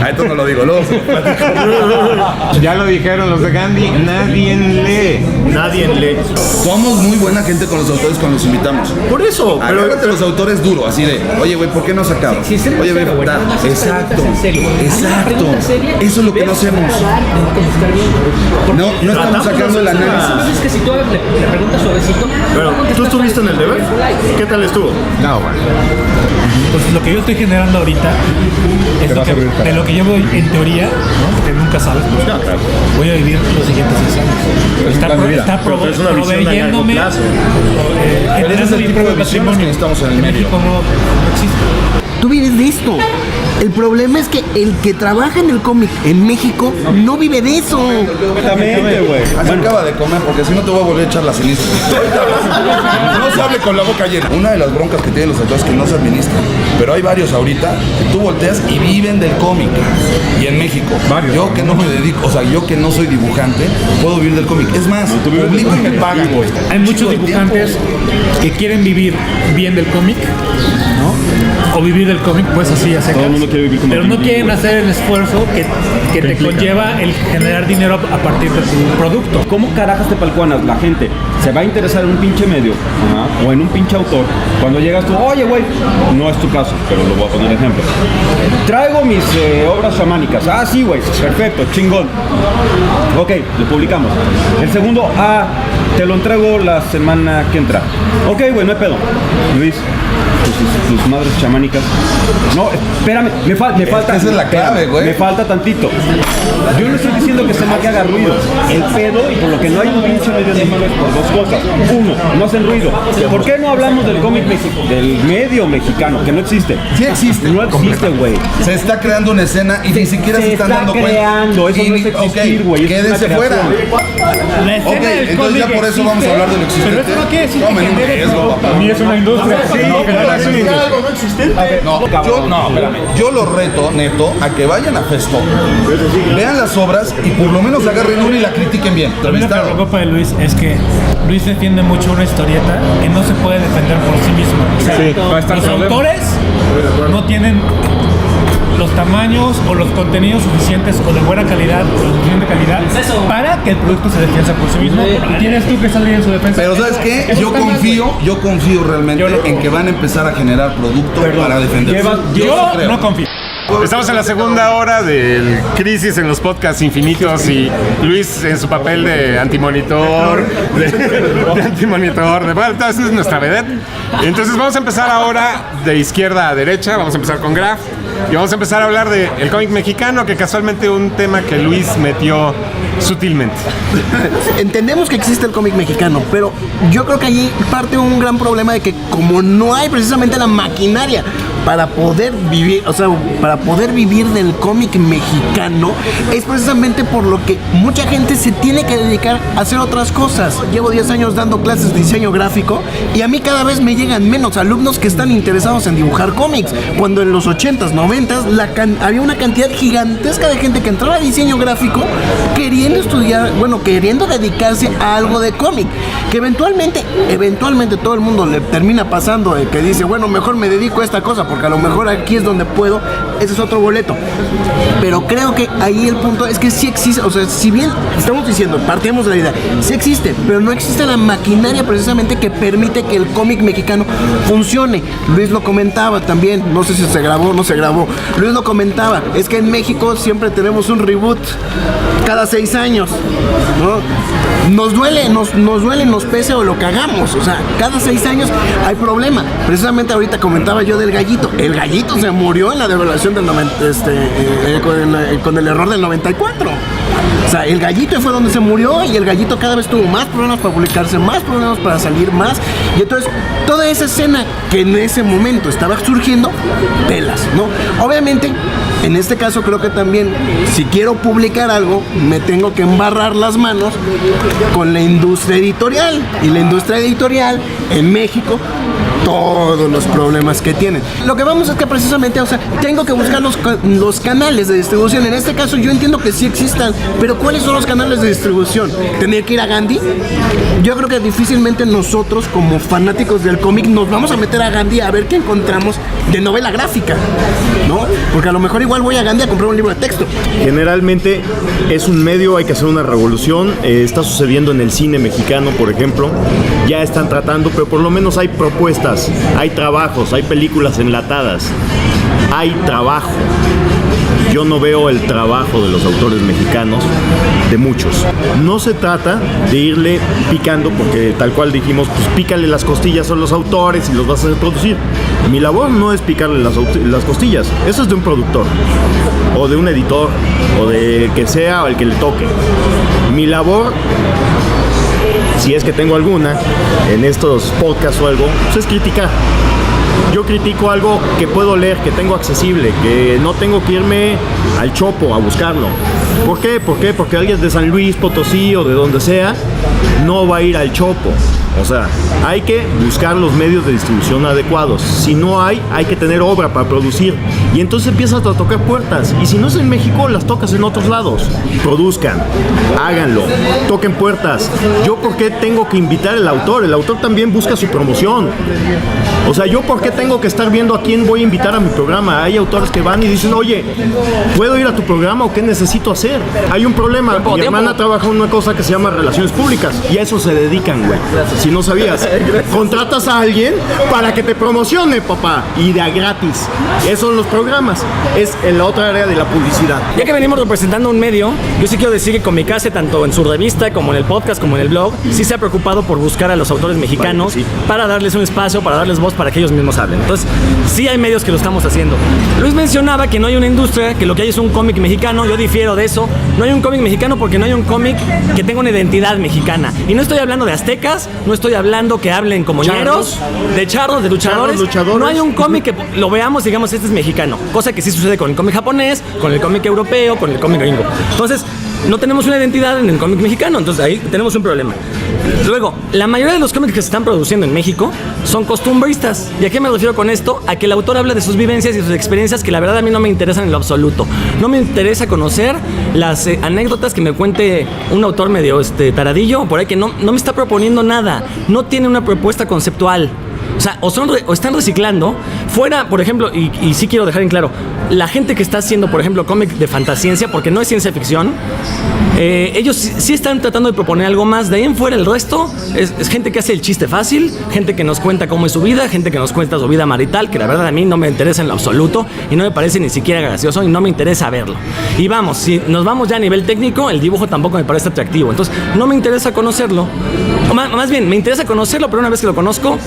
A esto no lo digo, luego se lo platico. Ya lo dijeron los de Gandhi, nadie lee. Somos muy buena gente con los autores cuando los invitamos. Por eso, pero agárrate los autores duro, así de, oye, güey, ¿por qué no sacamos? Oye, güey, exacto. Eso es lo que no hacemos. No estamos sacando el análisis. Es que si tú le preguntas suavecito. Pero, ¿tú estuviste en el deber? ¿Qué tal estuvo? No, bueno. Pues lo que yo estoy generando ahorita es de lo que yo voy en teoría, ¿no? Porque nunca sabes, pues, voy a vivir los siguientes 6 años. Está proveyéndome, generando mi propio patrimonio. Estamos en el En medio. México no existe. Tú vives de esto. El problema es que el que trabaja en el cómic en México no vive de eso. Exactamente, güey. Así acaba de comer porque si no te voy a volver a echar la ceniza. No se hable con la boca llena. Una de las broncas que tienen los autores es que no se administran. Pero hay varios ahorita que tú volteas y viven del cómic. Y en México. Yo que no me dedico, o sea, yo que no soy dibujante, puedo vivir del cómic. Es más, publico y me pagan, güey. Hay muchos dibujantes que quieren vivir bien del cómic, ¿no? O vivir del cómic, pues así, a secas. Todo el mundo quiere vivir como pero no quieren hacer el esfuerzo que te conlleva el generar dinero a partir de tu producto. ¿Cómo carajas te palcuanas? La gente se va a interesar en un pinche medio o en un pinche autor cuando llegas tú, oye, güey, no es tu caso, pero lo voy a poner de ejemplo. Traigo mis obras chamánicas. Ah, sí, güey, perfecto, chingón. Ok, lo publicamos. El segundo, te lo entrego la semana que entra. Ok, güey, no hay pedo. Luis, tus madres chamánicas. No, espérame, me falta. Esa es la clave, güey. Me falta tantito. Yo no estoy diciendo que se me haga ruido. El pedo, y por lo que no hay un pinche medio de México es por dos cosas. Uno, no hacen ruido. ¿Por qué no hablamos del cómic del medio mexicano? Que no existe. Sí existe. No existe, güey. Se está creando una escena y ni siquiera se están dando cuenta. Creando, eso no es existir, güey. Quédense fuera. La escena Ok, del entonces cómic ya por eso existe, vamos a hablar de lo existente. Pero eso no quiere decir Tomen que un genere riesgo, papá. Ni es una industria. Yo lo reto, neto, a que vayan a Festo, vean las obras y por lo menos agarren una y la critiquen bien. A mí lo que me Entrevistado. preocupa de Luis es que Luis defiende mucho una historieta que no se puede defender por sí mismo. O sea, Sí, va a estar los el problema. autores no tienen los tamaños o los contenidos suficientes o de buena calidad o de suficiente calidad para que el producto se defienda por sí mismo. Y tienes tú que salir en su defensa. Pero ¿sabes qué? Yo confío realmente en que van a empezar a generar producto para defenderse. Yo no confío. Estamos en la segunda hora del Crisis en los podcasts infinitos y Luis en su papel de antimonitor, bueno, esa es nuestra vedette. Entonces vamos a empezar ahora de izquierda a derecha, vamos a empezar con Graf y vamos a empezar a hablar del cómic mexicano, que casualmente un tema que Luis metió sutilmente. Entendemos que existe el cómic mexicano, pero yo creo que allí parte un gran problema de que como no hay precisamente la maquinaria para poder vivir, o sea, para poder vivir del cómic mexicano, es precisamente por lo que mucha gente se tiene que dedicar a hacer otras cosas. Llevo 10 años dando clases de diseño gráfico y a mí cada vez me llegan menos alumnos que están interesados en dibujar cómics, cuando en los 80s, 90s había una cantidad gigantesca de gente que entraba a diseño gráfico queriendo estudiar, queriendo dedicarse a algo de cómic, que eventualmente todo el mundo le termina pasando de que dice, bueno, mejor me dedico a esta cosa porque a lo mejor aquí es donde puedo, ese es otro boleto. Pero creo que ahí el punto es que sí existe, o sea, si bien estamos diciendo, partimos de la idea, sí existe, pero no existe la maquinaria precisamente que permite que el cómic mexicano funcione. Luis lo comentaba también, no sé si se grabó o no se grabó, Luis lo comentaba, es que en México siempre tenemos un reboot cada 6 años, ¿no? Nos duele, nos pese o lo que hagamos, o sea, cada 6 años hay problema. Precisamente ahorita comentaba yo del Gallito. El Gallito se murió en la devaluación del con el error del 94. O sea, el Gallito fue donde se murió y el Gallito cada vez tuvo más problemas para publicarse, más problemas para salir más. Y entonces, toda esa escena que en ese momento estaba surgiendo, pelas, ¿no? Obviamente, en este caso creo que también, si quiero publicar algo, me tengo que embarrar las manos con la industria editorial. Y la industria editorial en México, todos los problemas que tienen. Lo que vamos es que precisamente, o sea, tengo que buscar los canales de distribución. En este caso yo entiendo que sí existan, pero ¿cuáles son los canales de distribución? ¿Tener que ir a Gandhi? Yo creo que difícilmente nosotros, como fanáticos del cómic, nos vamos a meter a Gandhi a ver qué encontramos de novela gráfica, ¿no? Porque a lo mejor igual voy a Gandhi a comprar un libro de texto. Generalmente es un medio, hay que hacer una revolución. Está sucediendo en el cine mexicano, por ejemplo. Ya están tratando, pero por lo menos hay propuestas, hay trabajos, hay películas enlatadas, hay trabajo. Yo no veo el trabajo de los autores mexicanos, de muchos. No se trata de irle picando, porque tal cual dijimos, pues pícale las costillas a los autores y los vas a hacer producir. Mi labor no es picarle las costillas, eso es de un productor, o de un editor, o de que sea el que le toque. Mi labor, si es que tengo alguna, en estos podcasts o algo, pues es criticar. Yo critico algo que puedo leer, que tengo accesible, que no tengo que irme al Chopo a buscarlo. ¿Por qué? Porque alguien de San Luis Potosí o de donde sea no va a ir al Chopo. O sea, hay que buscar los medios de distribución adecuados. Si no hay que tener obra para producir. Y entonces empiezas a tocar puertas. Y si no es en México, las tocas en otros lados. Produzcan, háganlo, toquen puertas. ¿Yo por qué tengo que invitar al autor? El autor también busca su promoción. O sea, ¿yo por qué tengo que estar viendo a quién voy a invitar a mi programa? Hay autores que van y dicen, oye, ¿puedo ir a tu programa o qué necesito hacer? Hay un problema. Mi hermana trabaja en una cosa que se llama relaciones públicas. Y a eso se dedican, güey. Si no sabías, contratas a alguien para que te promocione, papá, y de a gratis. Esos son los programas. Es en la otra área de la publicidad. Ya que venimos representando un medio, yo sí quiero decir que Comicase, tanto en su revista como en el podcast, como en el blog, sí se ha preocupado por buscar a los autores mexicanos para darles un espacio, para darles voz, para que ellos mismos hablen. Entonces, sí hay medios que lo estamos haciendo. Luis mencionaba que no hay una industria, que lo que hay es un cómic mexicano. Yo difiero de eso. No hay un cómic mexicano porque no hay un cómic que tenga una identidad mexicana. Y no estoy hablando de aztecas, no estoy hablando que hablen como ñeros, de charros, de luchadores. No hay un cómic que lo veamos, digamos, este es mexicano. Cosa que sí sucede con el cómic japonés, con el cómic europeo, con el cómic gringo. Entonces, no tenemos una identidad en el cómic mexicano, entonces ahí tenemos un problema. Luego, la mayoría de los cómics que se están produciendo en México son costumbristas. ¿Y a qué me refiero con esto? A que el autor habla de sus vivencias y sus experiencias que la verdad a mí no me interesan en lo absoluto. No me interesa conocer las anécdotas que me cuente un autor medio taradillo por ahí que no me está proponiendo nada. No tiene una propuesta conceptual. O sea, o están reciclando. Fuera, por ejemplo, y sí quiero dejar en claro, la gente que está haciendo, por ejemplo, cómic de fantasciencia, porque no es ciencia ficción, ellos sí están tratando de proponer algo más. De ahí en fuera, el resto es gente que hace el chiste fácil, gente que nos cuenta cómo es su vida, gente que nos cuenta su vida marital, que la verdad a mí no me interesa en lo absoluto y no me parece ni siquiera gracioso y no me interesa verlo. Y vamos, si nos vamos ya a nivel técnico, el dibujo tampoco me parece atractivo. Entonces, no me interesa conocerlo. Más bien, me interesa conocerlo, pero una vez que lo conozco,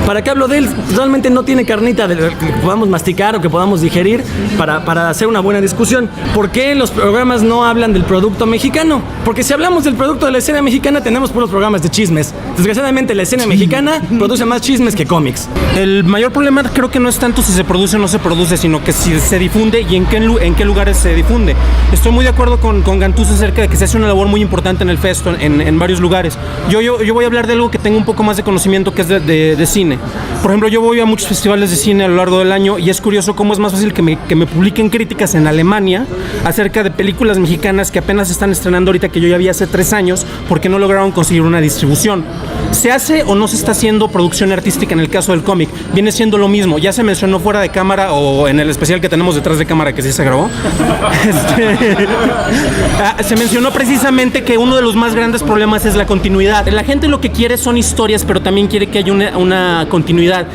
¿para qué hablo de él? Realmente no tiene carnita que podamos masticar o que podamos digerir para hacer una buena discusión. ¿Por qué los programas no hablan del producto mexicano? Porque si hablamos del producto de la escena mexicana, tenemos puros programas de chismes. Desgraciadamente, la escena mexicana produce más chismes que cómics. El mayor problema creo que no es tanto si se produce o no se produce, sino que si se difunde y en qué lugares se difunde. Estoy muy de acuerdo con Gantuz acerca de que se hace una labor muy importante en el Festo, en varios lugares. Yo voy a hablar de algo que tengo un poco más de conocimiento, que es de cine. Por ejemplo, yo voy a muchos festivales de cine a lo largo del año y es curioso cómo es más fácil que me publiquen críticas en Alemania acerca de películas mexicanas que apenas se están estrenando ahorita, que yo ya vi hace 3 años, porque no lograron conseguir una distribución. ¿Se hace o no se está haciendo producción artística en el caso del cómic? Viene siendo lo mismo. Ya se mencionó fuera de cámara o en el especial que tenemos detrás de cámara, que sí se grabó. Se mencionó precisamente que uno de los más grandes problemas es la continuidad. La gente lo que quiere son historias, pero también quiere que haya una continuidad.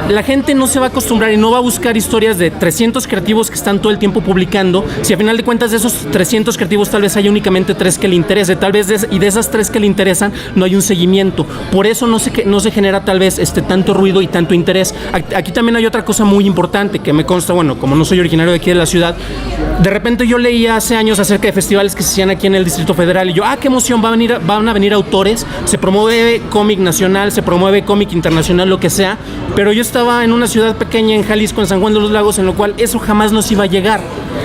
La gente no se va a acostumbrar y no va a buscar historias de 300 creativos que están todo el tiempo publicando, si a final de cuentas de esos 300 creativos tal vez haya únicamente 3 que le interese, tal vez y de esas 3 que le interesan no hay un seguimiento. Por eso no se genera tal vez tanto ruido y tanto interés. Aquí también hay otra cosa muy importante que me consta, bueno, como no soy originario de aquí de la ciudad, de repente yo leía hace años acerca de festivales que se hacían aquí en el Distrito Federal y yo, qué emoción, van a venir autores, se promueve cómic nacional, se promueve cómic internacional, lo que sea, pero yo estaba en una ciudad pequeña en Jalisco, en San Juan de los Lagos, en lo cual eso jamás nos iba a llegar.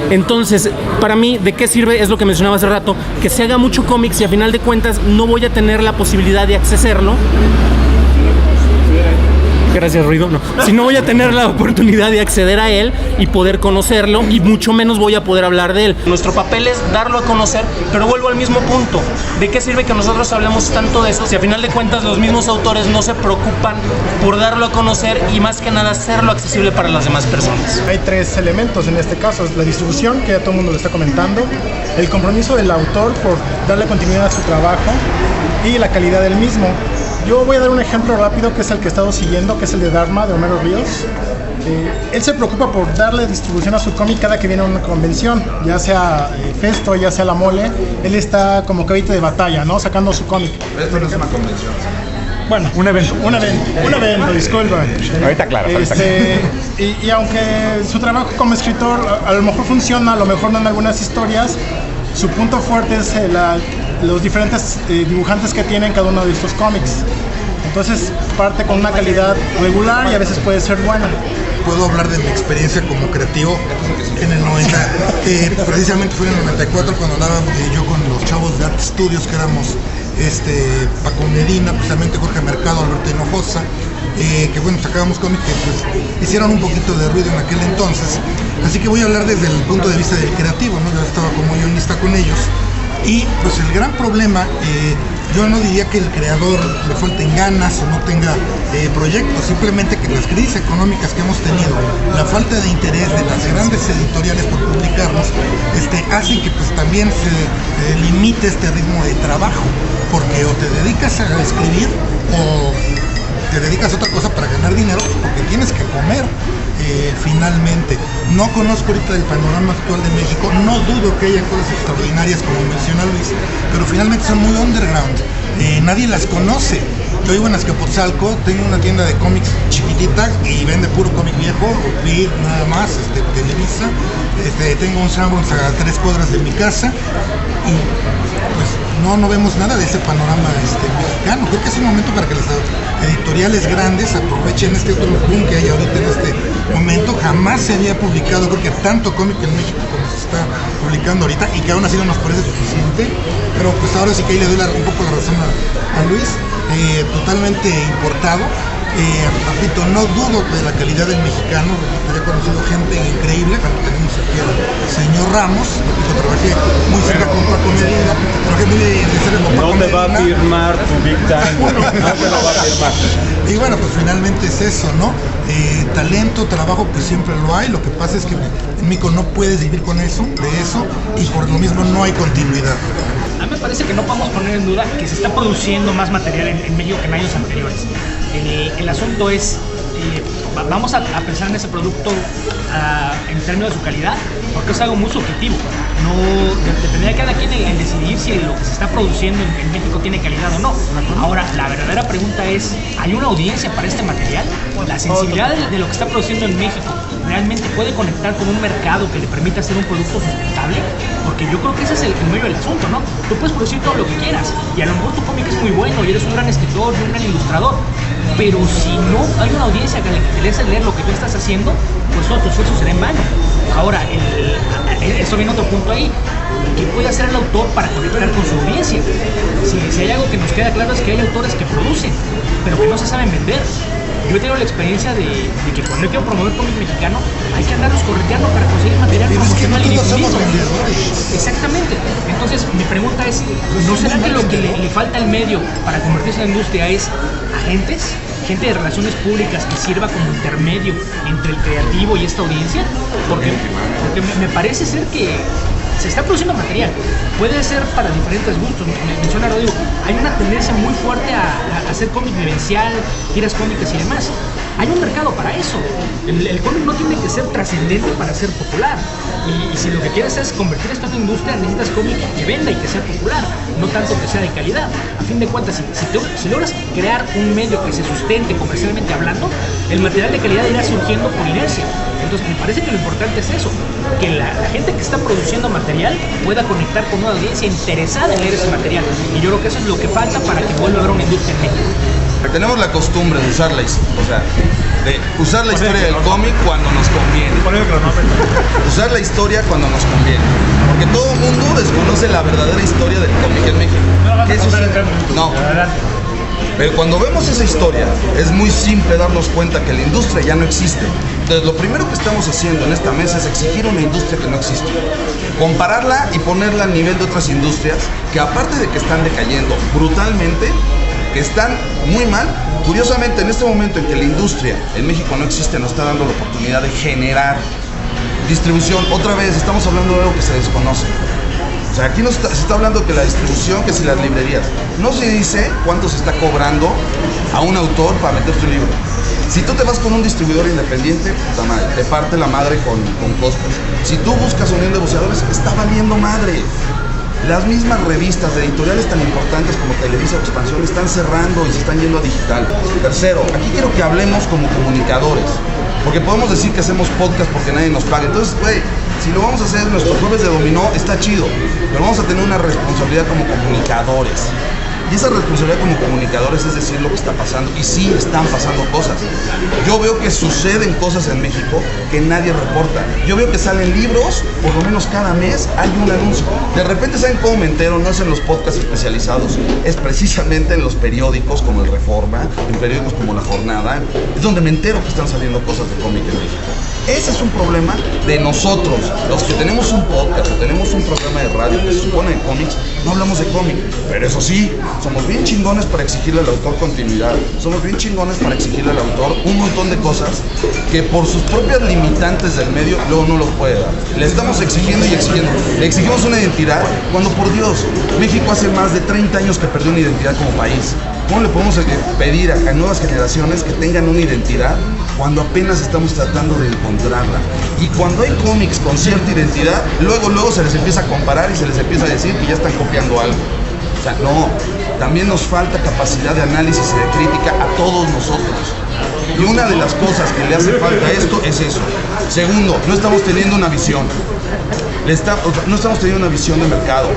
Entonces, para mí, ¿de qué sirve? Es lo que mencionaba hace rato, que se haga mucho cómic si a final de cuentas no voy a tener la posibilidad de accesarlo. Gracias, ruido. No. Si no voy a tener la oportunidad de acceder a él y poder conocerlo, y mucho menos voy a poder hablar de él. Nuestro papel es darlo a conocer, pero vuelvo al mismo punto. ¿De qué sirve que nosotros hablemos tanto de eso si a final de cuentas los mismos autores no se preocupan por darlo a conocer y más que nada hacerlo accesible para las demás personas? Hay 3 elementos en este caso: la distribución, que ya todo el mundo lo está comentando, el compromiso del autor por darle continuidad a su trabajo y la calidad del mismo. Yo voy a dar un ejemplo rápido que es el que he estado siguiendo, que es el de Dharma, de Homero Ríos. Él se preocupa por darle distribución a su cómic cada que viene a una convención, ya sea Festo, ya sea La Mole. Él está como caballito de batalla, ¿no? Sacando su cómic. Esto no es una convención. Bueno, un evento, disculpa. Ahorita claro. Y aunque su trabajo como escritor a lo mejor funciona, a lo mejor no en algunas historias, su punto fuerte es los diferentes dibujantes que tienen cada uno de estos cómics. Entonces parte con una calidad regular y a veces puede ser buena. Puedo hablar de mi experiencia como creativo en el 90, precisamente fue en el 94 cuando andaba yo con los chavos de Art Studios, que éramos Paco Medina, precisamente Jorge Mercado, Alberto Hinojosa, que bueno, sacábamos cómics que pues hicieron un poquito de ruido en aquel entonces. Así que voy a hablar desde el punto de vista del creativo, ¿no? Yo estaba como guionista con ellos. Y pues el gran problema, yo no diría que el creador le falten ganas o no tenga proyectos, simplemente que las crisis económicas que hemos tenido, la falta de interés de las grandes editoriales por publicarnos, hacen que pues también se limite este ritmo de trabajo, porque o te dedicas a escribir o te dedicas a otra cosa para ganar dinero, porque tienes que comer. Finalmente, no conozco ahorita el panorama actual de México, no dudo que haya cosas extraordinarias como menciona Luis, pero finalmente son muy underground, nadie las conoce. Yo vivo en Azcapotzalco, tengo una tienda de cómics chiquitita y vende puro cómic viejo, Big, nada más, Televisa, tengo un Sanborns a 3 cuadras de mi casa y pues no vemos nada de ese panorama mexicano. Creo que es un momento para que las editoriales grandes aprovechen este otro boom que hay ahorita en este momento. Jamás se había publicado, creo que tanto cómic en México como se está publicando ahorita, y que aún así no nos parece suficiente, pero pues ahora sí que ahí le doy un poco la razón a Luis. Totalmente importado, Repito, no dudo de la calidad del mexicano, repito, he conocido gente increíble, cuando tenemos aquí al señor Ramos, repito, trabajé muy cerca con Paco Medina, trabajé muy de cerca con Paco Medina. No te va a firmar tu Big Time, no te lo va a firmar. Y bueno, pues finalmente es eso, ¿no? Talento, trabajo, pues siempre lo hay, lo que pasa es que en México no puedes vivir con eso, y por lo mismo no hay continuidad. A mí me parece que no podemos poner en duda que se está produciendo más material en México que en años anteriores. El asunto es, vamos a pensar en ese producto en términos de su calidad, porque es algo muy subjetivo. No dependerá de cada quien en decidir si lo que se está produciendo en México tiene calidad o no. Ahora, la verdadera pregunta es, ¿hay una audiencia para este material? ¿La sensibilidad de lo que está produciendo en México realmente puede conectar con un mercado que le permita hacer un producto sustentable? Porque yo creo que ese es el medio del asunto, ¿no? Tú puedes producir todo lo que quieras y a lo mejor tu cómic es muy bueno y eres un gran escritor y un gran ilustrador, pero si no hay una audiencia que le interese leer lo que tú estás haciendo, pues todo tu esfuerzo será en vano. Ahora, eso viene otro punto ahí. ¿Qué puede hacer el autor para conectar con su audiencia? Si hay algo que nos queda claro es que hay autores que producen, pero que no se saben vender. Yo he tenido la experiencia de que cuando quiero promover cómic mexicano, hay que andarlos correteando para conseguir material promocional y difundido. Exactamente. Entonces, mi pregunta es, ¿no será que lo que le falta al medio para convertirse en la industria es agentes? Gente de relaciones públicas que sirva como intermedio entre el creativo y esta audiencia, porque me parece ser que se está produciendo material, puede ser para diferentes gustos. Menciona Rodrigo, hay una tendencia muy fuerte a hacer cómic vivencial, tiras cómicas y demás. Hay un mercado para eso. El cómic no tiene que ser trascendente para ser popular. Y si lo que quieres es convertir esto en una industria, necesitas cómic que venda y que sea popular, no tanto que sea de calidad. A fin de cuentas, si logras crear un medio que se sustente comercialmente hablando, el material de calidad irá surgiendo por inercia. Entonces me parece que lo importante es eso, que la gente que está produciendo material pueda conectar con una audiencia interesada en leer ese material. Y yo creo que eso es lo que falta para que vuelva a haber una industria en México. Tenemos la costumbre de usar la historia del cómic cuando nos conviene. Usar la historia cuando nos conviene. Porque todo el mundo desconoce la verdadera historia del cómic en México. No. Pero cuando vemos esa historia, es muy simple darnos cuenta que la industria ya no existe. Entonces, lo primero que estamos haciendo en esta mesa es exigir una industria que no existe. Compararla y ponerla al nivel de otras industrias que, aparte de que están decayendo brutalmente, que están muy mal, curiosamente en este momento en que la industria en México no existe, nos está dando la oportunidad de generar distribución. Otra vez, estamos hablando de algo que se desconoce. O sea, aquí se está hablando que la distribución, que si las librerías. No se dice cuánto se está cobrando a un autor para meter su libro. Si tú te vas con un distribuidor independiente, puta madre, te parte la madre con costos. Si tú buscas unión de negociadores, está valiendo madre. Las mismas revistas de editoriales tan importantes como Televisa o Expansión están cerrando y se están yendo a digital. Tercero, aquí quiero que hablemos como comunicadores. Porque podemos decir que hacemos podcast porque nadie nos paga. Entonces, güey, si lo vamos a hacer nuestros jueves de dominó, está chido. Pero vamos a tener una responsabilidad como comunicadores. Y esa responsabilidad como comunicadores es decir lo que está pasando. Y sí, están pasando cosas. Yo veo que suceden cosas en México que nadie reporta. Yo veo que salen libros, por lo menos cada mes hay un anuncio. De repente, ¿saben cómo me entero? No es en los podcasts especializados, es precisamente en los periódicos como el Reforma, en periódicos como La Jornada. Es donde me entero que están saliendo cosas de cómic en México. Ese es un problema de nosotros, los que tenemos un podcast o tenemos un programa de radio que se supone de cómics, no hablamos de cómic, pero eso sí, somos bien chingones para exigirle al autor continuidad, somos bien chingones para exigirle al autor un montón de cosas que por sus propias limitantes del medio luego no los puede dar. Le estamos exigiendo y exigiendo, le exigimos una identidad cuando, por Dios, México hace más de 30 años que perdió una identidad como país. ¿Cómo le podemos pedir a nuevas generaciones que tengan una identidad cuando apenas estamos tratando de encontrarla? Y cuando hay cómics con cierta identidad, luego se les empieza a comparar y se les empieza a decir que ya están copiando algo. O sea, no, también nos falta capacidad de análisis y de crítica a todos nosotros. Y una de las cosas que le hace falta a esto es eso. Segundo, no estamos teniendo una visión. No estamos teniendo una visión de mercado.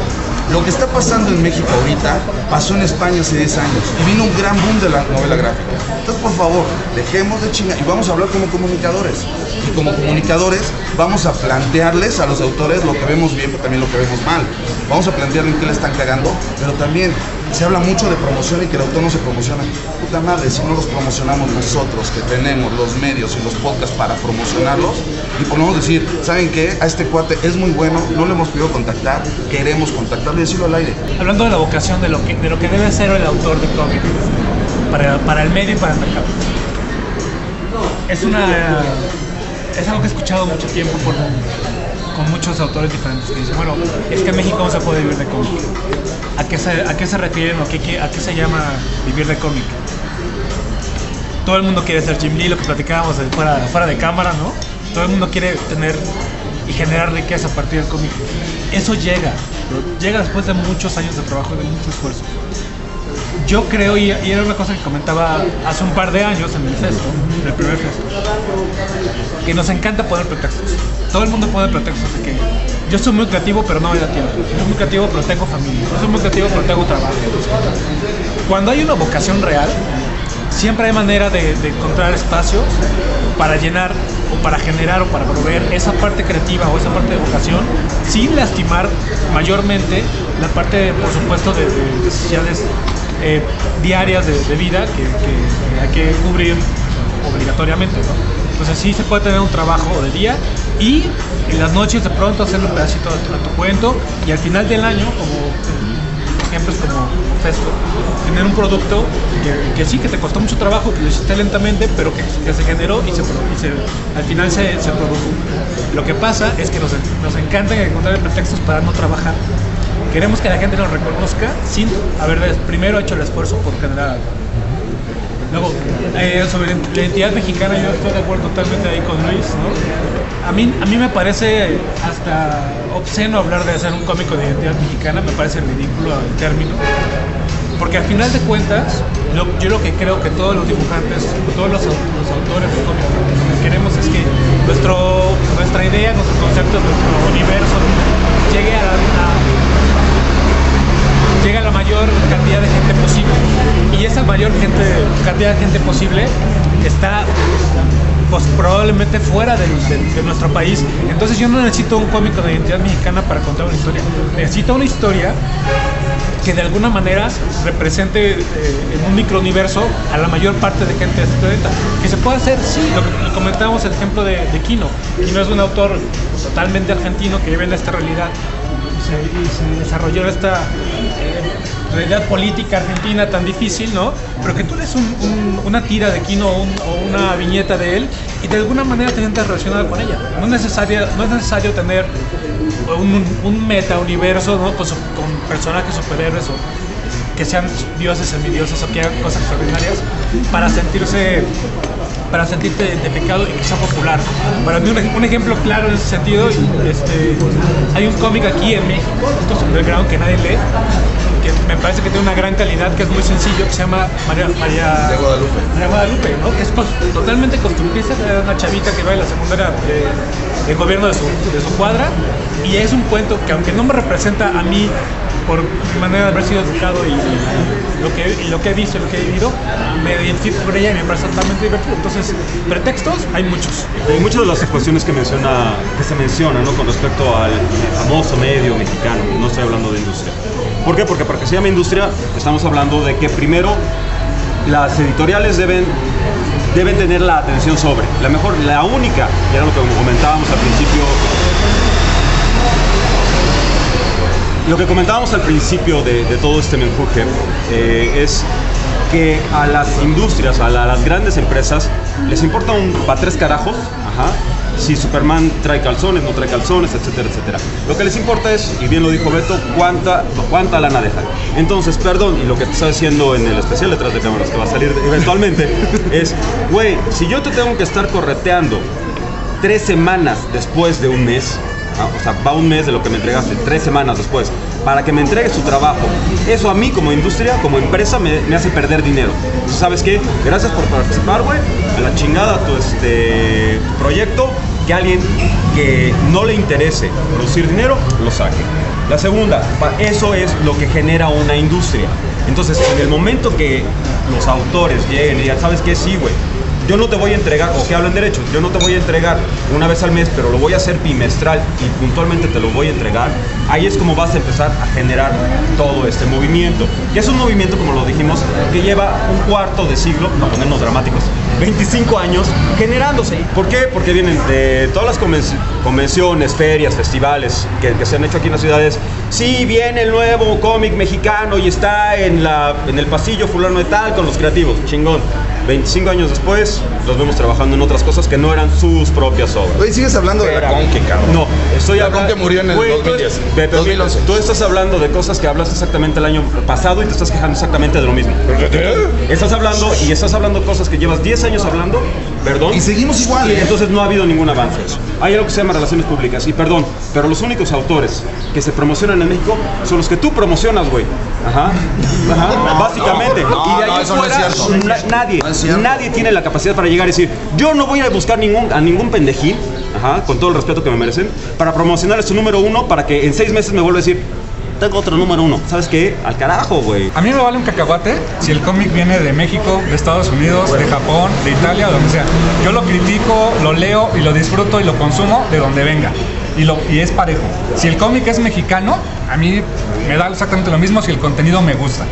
Lo que está pasando en México ahorita pasó en España hace 10 años y vino un gran boom de la novela gráfica. Entonces, por favor, dejemos de chingar y vamos a hablar como comunicadores. Y como comunicadores vamos a plantearles a los autores lo que vemos bien, pero también lo que vemos mal. Vamos a plantearles en qué le están cagando, pero también se habla mucho de promoción y que el autor no se promociona. Puta madre, si no los promocionamos nosotros, que tenemos los medios y los podcasts para promocionarlos, y podemos decir, ¿saben qué? A este cuate es muy bueno, no le hemos podido contactar, queremos contactarlo y decirlo al aire. Hablando de la vocación, de lo que debe ser el autor de cómic para el medio y para el mercado. Es algo que he escuchado mucho tiempo con muchos autores diferentes que dicen, bueno, es que en México no se puede vivir de cómic. ¿A qué se refieren o a qué se llama vivir de cómic? Todo el mundo quiere ser Jim Lee, lo que platicábamos fuera de cámara, ¿no? Todo el mundo quiere tener y generar riqueza a partir del cómic. Eso llega después de muchos años de trabajo, de mucho esfuerzo. Yo creo, y era una cosa que comentaba hace un par de años en el festo, en el primer festo, que nos encanta poner pretextos. Todo el mundo pone pretextos de que yo soy muy creativo pero no me da tiempo. Yo soy muy creativo pero tengo familia. Yo soy muy creativo pero tengo trabajo. Cuando hay una vocación real, siempre hay manera de encontrar espacios para llenar o para generar o para proveer esa parte creativa o esa parte de vocación sin lastimar mayormente la parte, por supuesto, de necesidades diarias de vida que hay que cubrir obligatoriamente, ¿no? Entonces sí se puede tener un trabajo de día y en las noches de pronto hacerle un pedacito a tu cuento y al final del año, como ejemplos como Festo, tener un producto que sí, que te costó mucho trabajo, que lo hiciste lentamente, pero que se generó y al final se produjo. Lo que pasa es que nos encanta encontrar pretextos para no trabajar. Queremos que la gente nos reconozca sin haber primero hecho el esfuerzo por generar algo. Luego, sobre la identidad mexicana, yo estoy de acuerdo totalmente ahí con Luis, ¿no? A mí me parece hasta obsceno hablar de hacer un cómico de identidad mexicana, me parece ridículo el término. Porque al final de cuentas, yo lo que creo que todos los dibujantes, todos los autores de cómics, lo que queremos es que nuestra idea, nuestro concepto, nuestro universo llegue a la mayor cantidad de gente posible. Y esa mayor cantidad de gente posible está pues probablemente fuera de nuestro país. Entonces yo no necesito un cómico de identidad mexicana para contar una historia. Necesito una historia que de alguna manera represente en un microuniverso a la mayor parte de gente de este planeta. Que se puede hacer, sí, lo comentábamos el ejemplo de Kino. Kino es un autor totalmente argentino que vive en esta realidad y se desarrolló en esta realidad política argentina tan difícil, ¿no? Pero que tú lees una tira de Kino o una viñeta de él y de alguna manera te sientes relacionado con ella. No es necesario tener un meta-universo, ¿no? Con personajes superhéroes o que sean dioses, semidioses o que hagan cosas extraordinarias para sentirte identificado y que sea popular. Para mí un ejemplo claro en ese sentido, hay un cómic aquí en México, esto es underground que nadie lee, que me parece que tiene una gran calidad, que es muy sencillo, que se llama María Guadalupe, ¿no? Que es totalmente costumbrista, es una chavita que va en la secundaria del gobierno de su cuadra, y es un cuento que aunque no me representa a mí por mi manera de haber sido educado y lo que he visto y lo que he vivido, me identifico con ella y me parece totalmente divertido. Entonces, pretextos hay muchos. Hay muchas de las cuestiones que se menciona, ¿no? Con respecto al famoso medio mexicano, no estoy hablando de industria. ¿Por qué? Porque para que se llame industria estamos hablando de que primero las editoriales deben tener la atención sobre, la única, que era lo que comentábamos al principio. Lo que comentábamos al principio de todo este menjurje es que a las industrias, a las grandes empresas, les importa para tres carajos, si Superman trae calzones, no trae calzones, etcétera, etcétera. Lo que les importa es, y bien lo dijo Beto, cuánta lana dejan. Entonces, perdón, y lo que te está diciendo en el especial detrás de cámaras que va a salir eventualmente, es, güey, si yo te tengo que estar correteando 3 semanas después de un mes, o sea, va un mes de lo que me entregaste, 3 semanas después, para que me entregues tu trabajo. Eso a mí como industria, como empresa, me hace perder dinero. Entonces, ¿sabes qué? Gracias por participar, güey. A la chingada tu proyecto, que alguien que no le interese producir dinero, lo saque. La segunda, eso es lo que genera una industria. Entonces, en el momento que los autores lleguen y digan, ¿sabes qué? Sí, güey, yo no te voy a entregar, o que hablan derecho, yo no te voy a entregar una vez al mes, pero lo voy a hacer bimestral y puntualmente te lo voy a entregar, ahí es como vas a empezar a generar todo este movimiento. Y es un movimiento, como lo dijimos, que lleva un cuarto de siglo, para ponernos dramáticos, 25 años generándose. ¿Por qué? Porque vienen de todas las convenciones, ferias, festivales que se han hecho aquí en las ciudades. Sí, viene el nuevo cómic mexicano y está en el pasillo fulano de tal con los creativos. Chingón. 25 años después, los vemos trabajando en otras cosas que no eran sus propias obras. Oye, sigues hablando de la Conque, cabrón. No, estoy hablando. La Conque murió en el 2010. 2011. Tú estás hablando de cosas que hablaste exactamente el año pasado y te estás quejando exactamente de lo mismo. Estás hablando cosas que llevas 10 años hablando, perdón. Y seguimos igual, y entonces no ha habido ningún avance. Hay algo que se llama relaciones públicas. Y perdón, pero los únicos autores que se promocionan en México son los que tú promocionas, güey. Ajá. Básicamente. Y de ahí fuera, nadie tiene la capacidad para llegar y decir, yo no voy a buscar a ningún pendejín, con todo el respeto que me merecen, para promocionar su número 1 para que en 6 meses me vuelva a decir, tengo otro número 1. ¿Sabes qué? Al carajo, güey. A mí me vale un cacahuate si el cómic viene de México, de Estados Unidos, de Japón, de Italia o donde sea. Yo lo critico, lo leo y lo disfruto y lo consumo de donde venga. Y es parejo. Si el cómic es mexicano, a mí me da exactamente lo mismo si el contenido me gusta.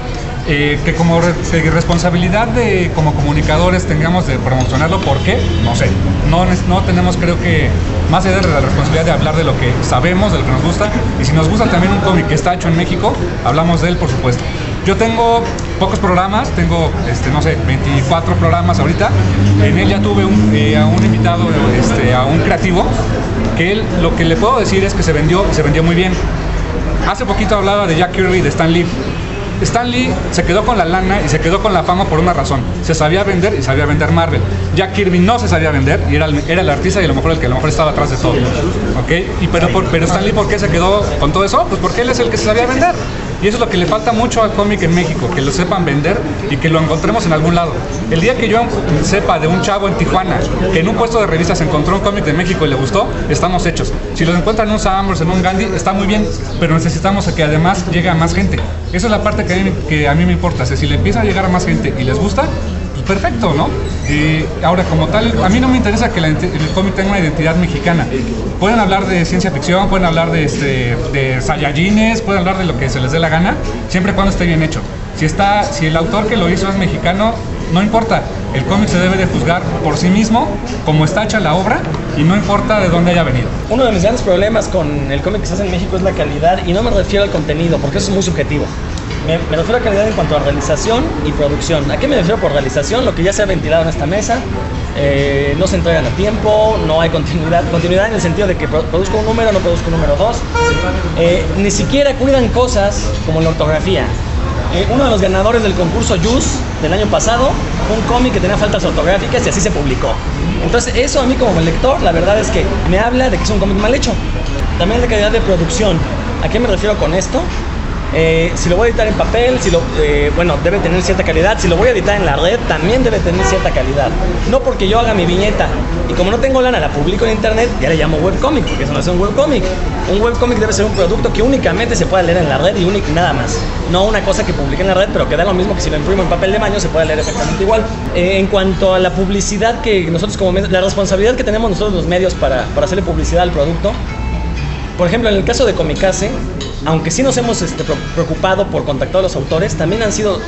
Que como responsabilidad como comunicadores tengamos de promocionarlo, ¿por qué? No sé. No tenemos, creo que, más allá de la responsabilidad de hablar de lo que sabemos, de lo que nos gusta, y si nos gusta también un cómic que está hecho en México, hablamos de él, por supuesto. Yo tengo pocos programas, tengo, 24 programas ahorita. En él ya tuve a un invitado, a un creativo, que él, lo que le puedo decir es que se vendió muy bien. Hace poquito hablaba de Jack Kirby, de Stan Lee. Stan Lee se quedó con la lana y se quedó con la fama por una razón. Se sabía vender y sabía vender Marvel. Jack Kirby no se sabía vender y era el artista y a lo mejor el que a lo mejor estaba atrás de todo. ¿Okay? Pero Stan Lee, ¿por qué se quedó con todo eso? Pues porque él es el que se sabía vender. Y eso es lo que le falta mucho al cómic en México, que lo sepan vender y que lo encontremos en algún lado. El día que yo sepa de un chavo en Tijuana que en un puesto de revistas encontró un cómic de México y le gustó, estamos hechos. Si los encuentran en un Sambors, en un Gandhi, está muy bien, pero necesitamos que además llegue a más gente. Esa es la parte que a mí me importa. O sea, si le empieza a llegar a más gente y les gusta, pues perfecto, ¿no? Ahora, como tal, a mí no me interesa que el cómic tenga una identidad mexicana. Pueden hablar de ciencia ficción, pueden hablar de Saiyajines, pueden hablar de lo que se les dé la gana, siempre y cuando esté bien hecho. Si el autor que lo hizo es mexicano, no importa. El cómic se debe de juzgar por sí mismo, como está hecha la obra, y no importa de dónde haya venido. Uno de mis grandes problemas con el cómic que se hace en México es la calidad, y no me refiero al contenido, porque eso es muy subjetivo. Me refiero a calidad en cuanto a realización y producción. ¿A qué me refiero por realización? Lo que ya se ha ventilado en esta mesa. No se entregan a tiempo, no hay continuidad. Continuidad en el sentido de que produzco un número, no produzco un número 2. Ni siquiera cuidan cosas como la ortografía. Uno de los ganadores del concurso Jus del año pasado fue un cómic que tenía faltas ortográficas y así se publicó. Entonces eso a mí como lector, la verdad es que me habla de que es un cómic mal hecho. También de calidad de producción. ¿A qué me refiero con esto? Si lo voy a editar en papel, debe tener cierta calidad. Si lo voy a editar en la red, también debe tener cierta calidad. No porque yo haga mi viñeta y como no tengo lana, la publico en internet, ya le llamo webcomic, porque eso no es un webcomic. Un webcomic debe ser un producto que únicamente se pueda leer en la red y nada más. No una cosa que publique en la red, pero que da lo mismo que si lo imprimo en papel de baño, se puede leer exactamente igual. En cuanto a la publicidad que nosotros la responsabilidad que tenemos nosotros los medios para hacerle publicidad al producto, por ejemplo, en el caso de Comicase, aunque sí nos hemos preocupado por contactar a los autores, también han sido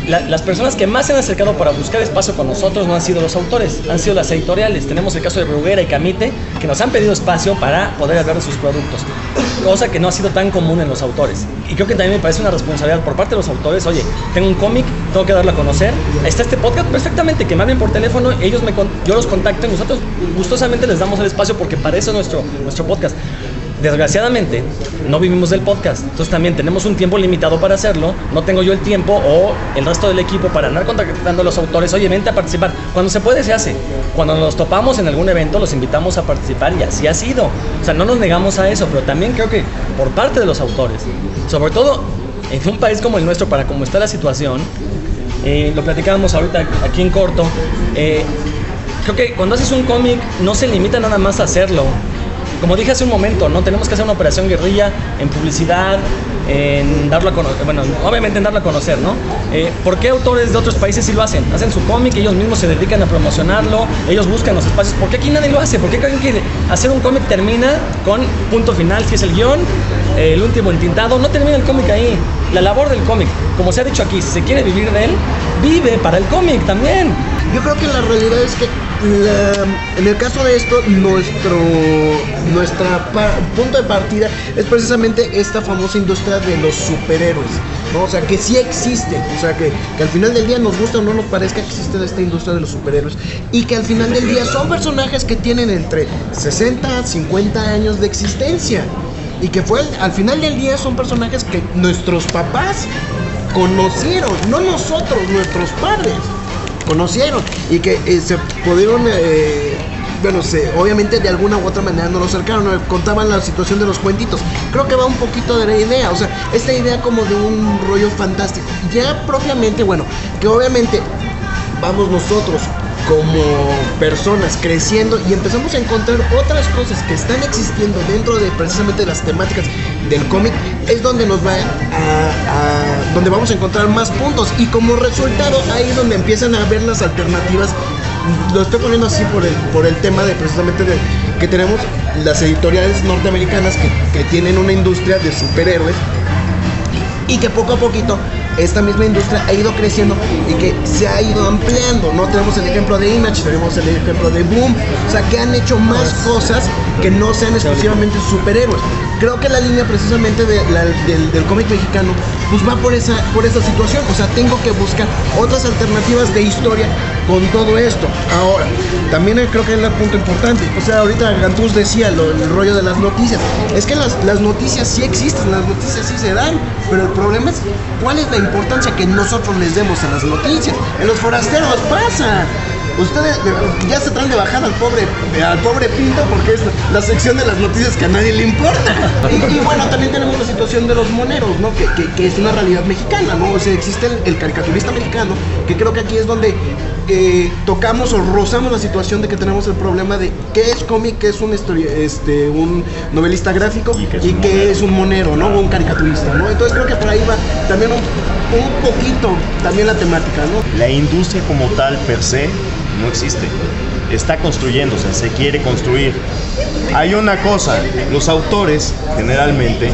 las personas que más se han acercado para buscar espacio con nosotros, no han sido los autores, han sido las editoriales. Tenemos el caso de Bruguera y Camite, que nos han pedido espacio para poder hablar de sus productos, cosa que no ha sido tan común en los autores. Y creo que también me parece una responsabilidad por parte de los autores. Oye, tengo un cómic, tengo que darlo a conocer. Está este podcast, perfectamente, que me hablen por teléfono, yo los contacto y nosotros gustosamente les damos el espacio porque para eso es nuestro podcast. Desgraciadamente, no vivimos del podcast, entonces también tenemos un tiempo limitado para hacerlo. No tengo yo el tiempo o el resto del equipo para andar contactando a los autores. Oye, vente a participar. Cuando se puede, se hace. Cuando nos topamos en algún evento, los invitamos a participar y así ha sido. O sea, no nos negamos a eso, pero también creo que por parte de los autores, sobre todo en un país como el nuestro, para cómo está la situación, lo platicábamos ahorita aquí en corto, creo que cuando haces un cómic no se limita nada más a hacerlo. como dije hace un momento, ¿no? Tenemos que hacer una operación guerrilla en publicidad, en darlo a conocer, bueno, obviamente en darlo a conocer, ¿no? ¿Por qué autores de otros países sí lo hacen? Hacen su cómic, ellos mismos se dedican a promocionarlo, ellos buscan los espacios. ¿Por qué aquí nadie lo hace? ¿Por qué creen que hacer un cómic termina con punto final, si es el guión, el último entintado? No termina el cómic ahí. La labor del cómic, como se ha dicho aquí, si se quiere vivir de él, vive para el cómic también. Yo creo que la realidad es que en el caso de esto, nuestro punto de partida es precisamente esta famosa industria de los superhéroes, ¿no? O sea, que sí existe, o sea, que al final del día nos gusta o no nos parezca que existe esta industria de los superhéroes y que al final del día son personajes que tienen entre 60, 50 años de existencia y que al final del día son personajes que nuestros papás conocieron, no nosotros, nuestros padres conocieron y que se pudieron, obviamente de alguna u otra manera no lo acercaron, ¿no? Contaban la situación de los cuentitos. Creo que va un poquito de la idea, o sea, esta idea como de un rollo fantástico. Ya propiamente, que obviamente vamos nosotros como personas creciendo y empezamos a encontrar otras cosas que están existiendo dentro de precisamente las temáticas del cómic, es donde nos va donde vamos a encontrar más puntos y como resultado ahí es donde empiezan a ver las alternativas. Lo estoy poniendo así por el tema de precisamente que tenemos las editoriales norteamericanas que tienen una industria de superhéroes y que poco a poquito esta misma industria ha ido creciendo y que se ha ido ampliando, ¿no? Tenemos el ejemplo de Image, tenemos el ejemplo de Boom, o sea, que han hecho más cosas que no sean exclusivamente superhéroes. Creo que la línea precisamente del cómic mexicano pues va por esa situación, o sea, tengo que buscar otras alternativas de historia con todo esto. Ahora, también creo que es el punto importante, o sea, ahorita Gantús decía el rollo de las noticias, es que las noticias sí existen, las noticias sí se dan, pero el problema es cuál es la importancia que nosotros les demos a las noticias. En Los Forasteros pasa. Ustedes ya se traen de bajada al pobre Pinto porque es la sección de las noticias que a nadie le importa. Y bueno, también tenemos la situación de los moneros, ¿no? Que es una realidad mexicana, ¿no? O sea, existe el caricaturista mexicano, que creo que aquí es donde tocamos o rozamos la situación de que tenemos el problema de qué es cómic, qué es un novelista gráfico y qué es un monero, ¿no? O un caricaturista, ¿no? Entonces creo que por ahí va también un poquito también la temática, ¿no? La industria como tal per se no existe, está construyéndose, se quiere construir. Hay una cosa, los autores generalmente,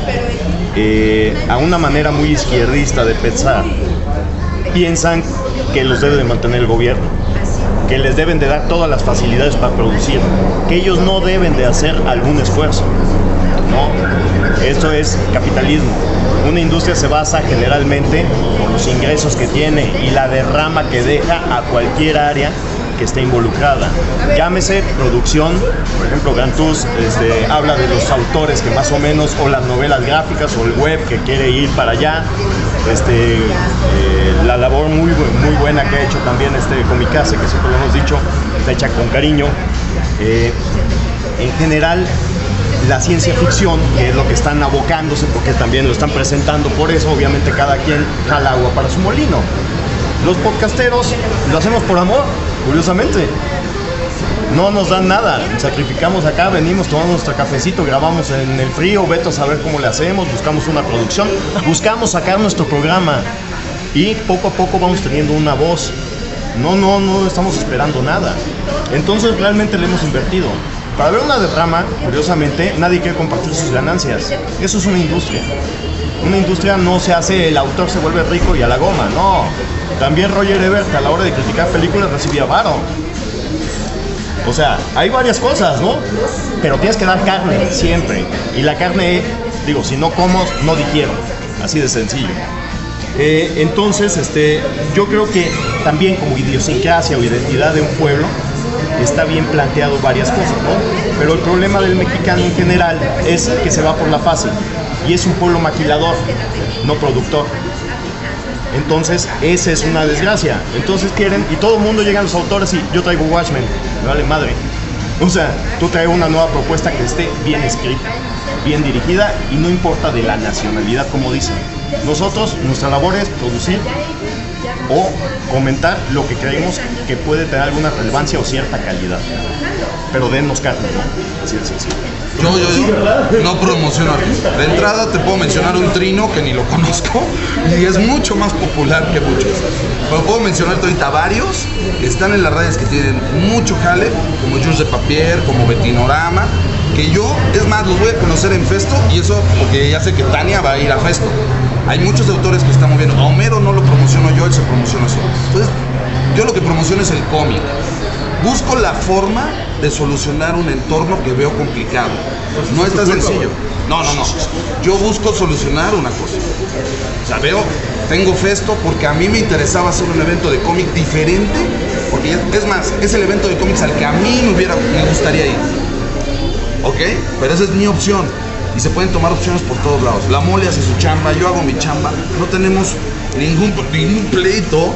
a una manera muy izquierdista de pensar, piensan que los debe de mantener el gobierno, que les deben de dar todas las facilidades para producir, que ellos no deben de hacer algún esfuerzo, ¿no? Esto es capitalismo. Una industria se basa generalmente por los ingresos que tiene y la derrama que deja a cualquier área que esté involucrada. Llámese producción, por ejemplo, Gantús habla de los autores que más o menos, o las novelas gráficas, o el web que quiere ir para allá. La labor muy buena que ha hecho también Comicase, que siempre lo hemos dicho, está hecha con cariño. En general, la ciencia ficción, que es lo que están abocándose, porque también lo están presentando, por eso obviamente cada quien jala agua para su molino. Los podcasteros lo hacemos por amor, curiosamente. No nos dan nada, sacrificamos acá, venimos, tomamos nuestro cafecito, grabamos en el frío, Beto a saber cómo le hacemos, buscamos una producción, buscamos sacar nuestro programa y poco a poco vamos teniendo una voz. No estamos esperando nada. Entonces realmente le hemos invertido. Para ver una derrama, curiosamente, nadie quiere compartir sus ganancias. Eso es una industria. Una industria no se hace, el autor se vuelve rico y a la goma, no. También Roger Ebert a la hora de criticar películas recibía varo. O sea, hay varias cosas, ¿no? Pero tienes que dar carne, siempre. Y la carne, digo, si no como, no digiero. Así de sencillo. Entonces, yo creo que también como idiosincrasia o identidad de un pueblo, está bien planteado varias cosas, ¿no? Pero el problema del mexicano en general es que se va por la fácil. Y es un pueblo maquilador, no productor. Entonces, esa es una desgracia. Entonces quieren, y todo el mundo llegan los autores y yo traigo Watchmen, me vale madre. O sea, tú traes una nueva propuesta que esté bien escrita, bien dirigida y no importa de la nacionalidad, como dicen. Nosotros, nuestra labor es producir o comentar lo que creemos que puede tener alguna relevancia o cierta calidad. pero denos carne, ¿no? Así de sencillo. Yo no promociono aquí. De entrada te puedo mencionar un trino que ni lo conozco y es mucho más popular que muchos. Pero puedo mencionar ahorita varios que están en las redes que tienen mucho jale, como Jules de Papier, como Betinorama, que yo, es más, los voy a conocer en Festo, y eso porque ya sé que Tania va a ir a Festo. Hay muchos autores que están moviendo. A Homero no lo promociono yo, él se promociona solo. Entonces, yo lo que promociono es el cómic. Busco la forma de solucionar un entorno que veo complicado. No es tan sencillo. No. Yo busco solucionar una cosa. O sea, tengo Festo porque a mí me interesaba hacer un evento de cómic diferente, porque es más, es el evento de cómics al que a mí me gustaría ir. ¿Ok? Pero esa es mi opción. Y se pueden tomar opciones por todos lados. La Mole hace su chamba, yo hago mi chamba. No tenemos ningún pleito.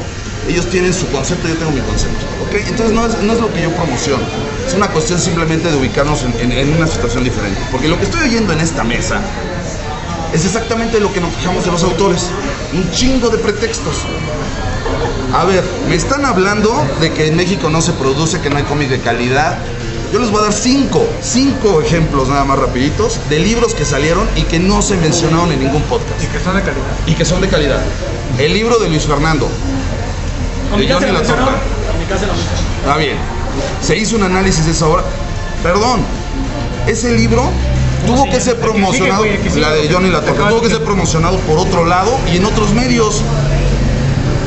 Ellos tienen su concepto, yo tengo mi concepto. ¿Ok? Entonces no es lo que yo promociono. Es una cuestión simplemente de ubicarnos en una situación diferente. Porque lo que estoy oyendo en esta mesa es exactamente lo que nos quejamos de los autores. Un chingo de pretextos. A ver, me están hablando de que en México no se produce, que no hay cómic de calidad. Yo les voy a dar cinco ejemplos nada más rapiditos de libros que salieron y que no se mencionaron en ningún podcast. Y que son de calidad. El libro de Luis Fernando. De Johnny La Torta. Está bien. Se hizo un análisis de esa obra. Perdón. Ese libro tuvo que ser promocionado. La de Johnny La Torta. Tuvo que ser promocionado por otro lado y en otros medios.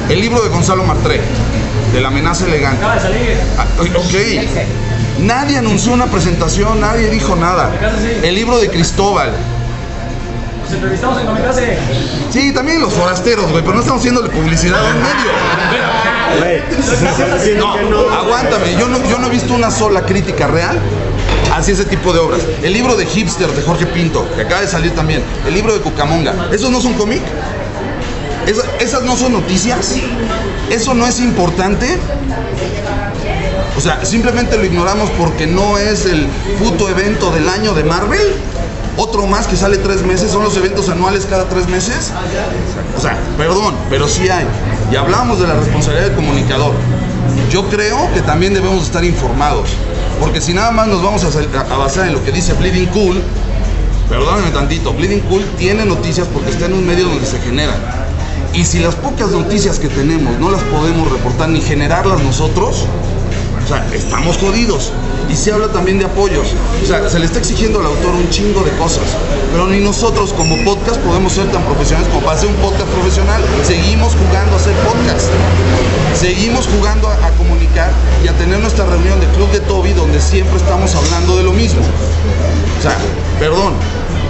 El libro de Gonzalo Martré. De La amenaza elegante. Ok. Nadie anunció una presentación, nadie dijo nada. El libro de Cristóbal. Nos entrevistamos en Comicase. Sí, también los forasteros, güey, pero no estamos haciéndole publicidad a un medio. No, aguántame, yo no he visto una sola crítica real hacia ese tipo de obras. El libro de Hipster de Jorge Pinto, que acaba de salir también. El libro de Cucamonga. ¿Esos no son cómic? ¿Esas no son noticias? ¿Eso no es importante? O sea, simplemente lo ignoramos porque no es el puto evento del año de Marvel. Otro más que sale 3 meses, son los eventos anuales cada 3 meses. O sea, perdón, pero sí hay. Y hablamos de la responsabilidad del comunicador. Yo creo que también debemos estar informados. Porque si nada más nos vamos a basar en lo que dice Bleeding Cool, perdónenme tantito, Bleeding Cool tiene noticias porque está en un medio donde se generan. Y si las pocas noticias que tenemos no las podemos reportar ni generarlas nosotros, o sea, estamos jodidos. Y se habla también de apoyos. O sea, se le está exigiendo al autor un chingo de cosas. Pero ni nosotros como podcast podemos ser tan profesionales como para hacer un podcast profesional. Seguimos jugando a hacer podcast. Seguimos jugando a comunicar y a tener nuestra reunión de Club de Toby donde siempre estamos hablando de lo mismo. O sea, perdón.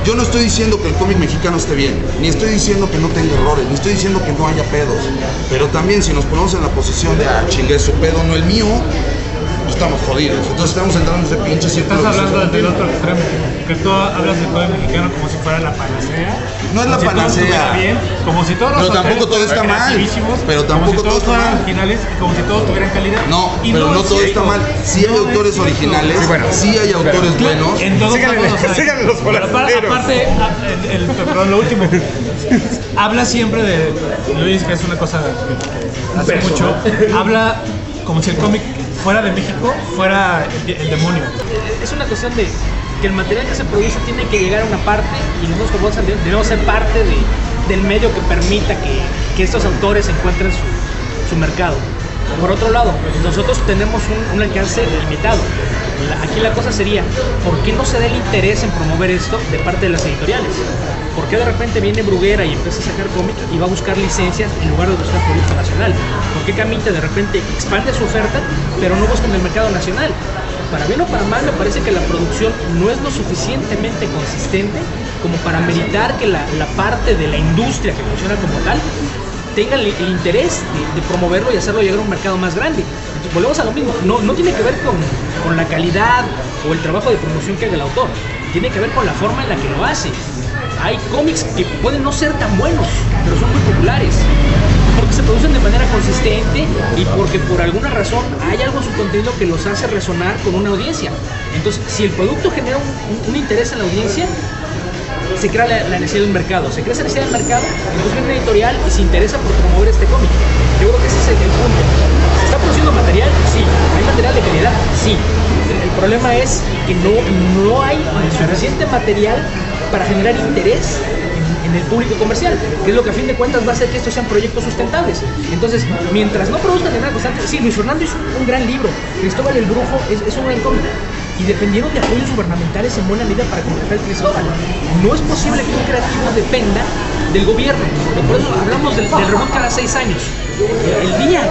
Yo no estoy diciendo que el cómic mexicano esté bien, ni estoy diciendo que no tenga errores, ni estoy diciendo que no haya pedos. Pero también si nos ponemos en la posición de, chingue su pedo, no el mío, estamos jodidos. Entonces estamos entrando en ese pinche círculo. Estás hablando del otro extremo, que tú hablas del cómic mexicano como si fuera la panacea. No es la panacea. Bien, como si todos los pero tampoco todo está mal. Pero tampoco todo está mal. Originales y como si todos tuvieran calidad. No, pero no todo está mal. Sí hay autores originales, sí hay autores buenos. En todo síganle los forasteros. Aparte, perdón, lo último. Habla siempre de Luis, que es una cosa que hace mucho. Habla como si el cómic fuera de México fuera el demonio. Es una cuestión de que el material que se produce tiene que llegar a una parte y nosotros como debemos ser parte del medio que permita que estos autores encuentren su mercado. Por otro lado, nosotros tenemos un alcance limitado. Aquí la cosa sería, ¿por qué no se da el interés en promover esto de parte de las editoriales? ¿Por qué de repente viene Bruguera y empieza a sacar cómics y va a buscar licencias en lugar de buscar producto nacional? ¿Por qué Camite de repente expande su oferta pero no busca en el mercado nacional? Para bien o para mal, me parece que la producción no es lo suficientemente consistente como para meritar que la parte de la industria que funciona como tal tenga el interés de promoverlo y hacerlo llegar a un mercado más grande. Entonces, volvemos a lo mismo, no tiene que ver con la calidad o el trabajo de promoción que haga el autor, tiene que ver con la forma en la que lo hace. Hay cómics que pueden no ser tan buenos, pero son muy populares, porque se producen de manera consistente y porque por alguna razón hay algo en su contenido que los hace resonar con una audiencia. Entonces, si el producto genera un interés en la audiencia, se crea la necesidad de un mercado. Se crea esa necesidad del mercado, entonces viene una editorial y se interesa por promover este cómic. Yo creo que ese es el punto. ¿Se está produciendo material? Sí. ¿Hay material de calidad? Sí. El problema es que no hay suficiente material para generar interés en el público comercial, que es lo que a fin de cuentas va a hacer que estos sean proyectos sustentables. Entonces, mientras no produzcan de manera constante, sí, Luis Fernando hizo un gran libro, Cristóbal el Brujo es un gran cómic, y dependieron de apoyos gubernamentales en buena medida para completar el Cristóbal. No es posible que un creativo dependa del gobierno. Por eso hablamos del reboot cada 6 años. El día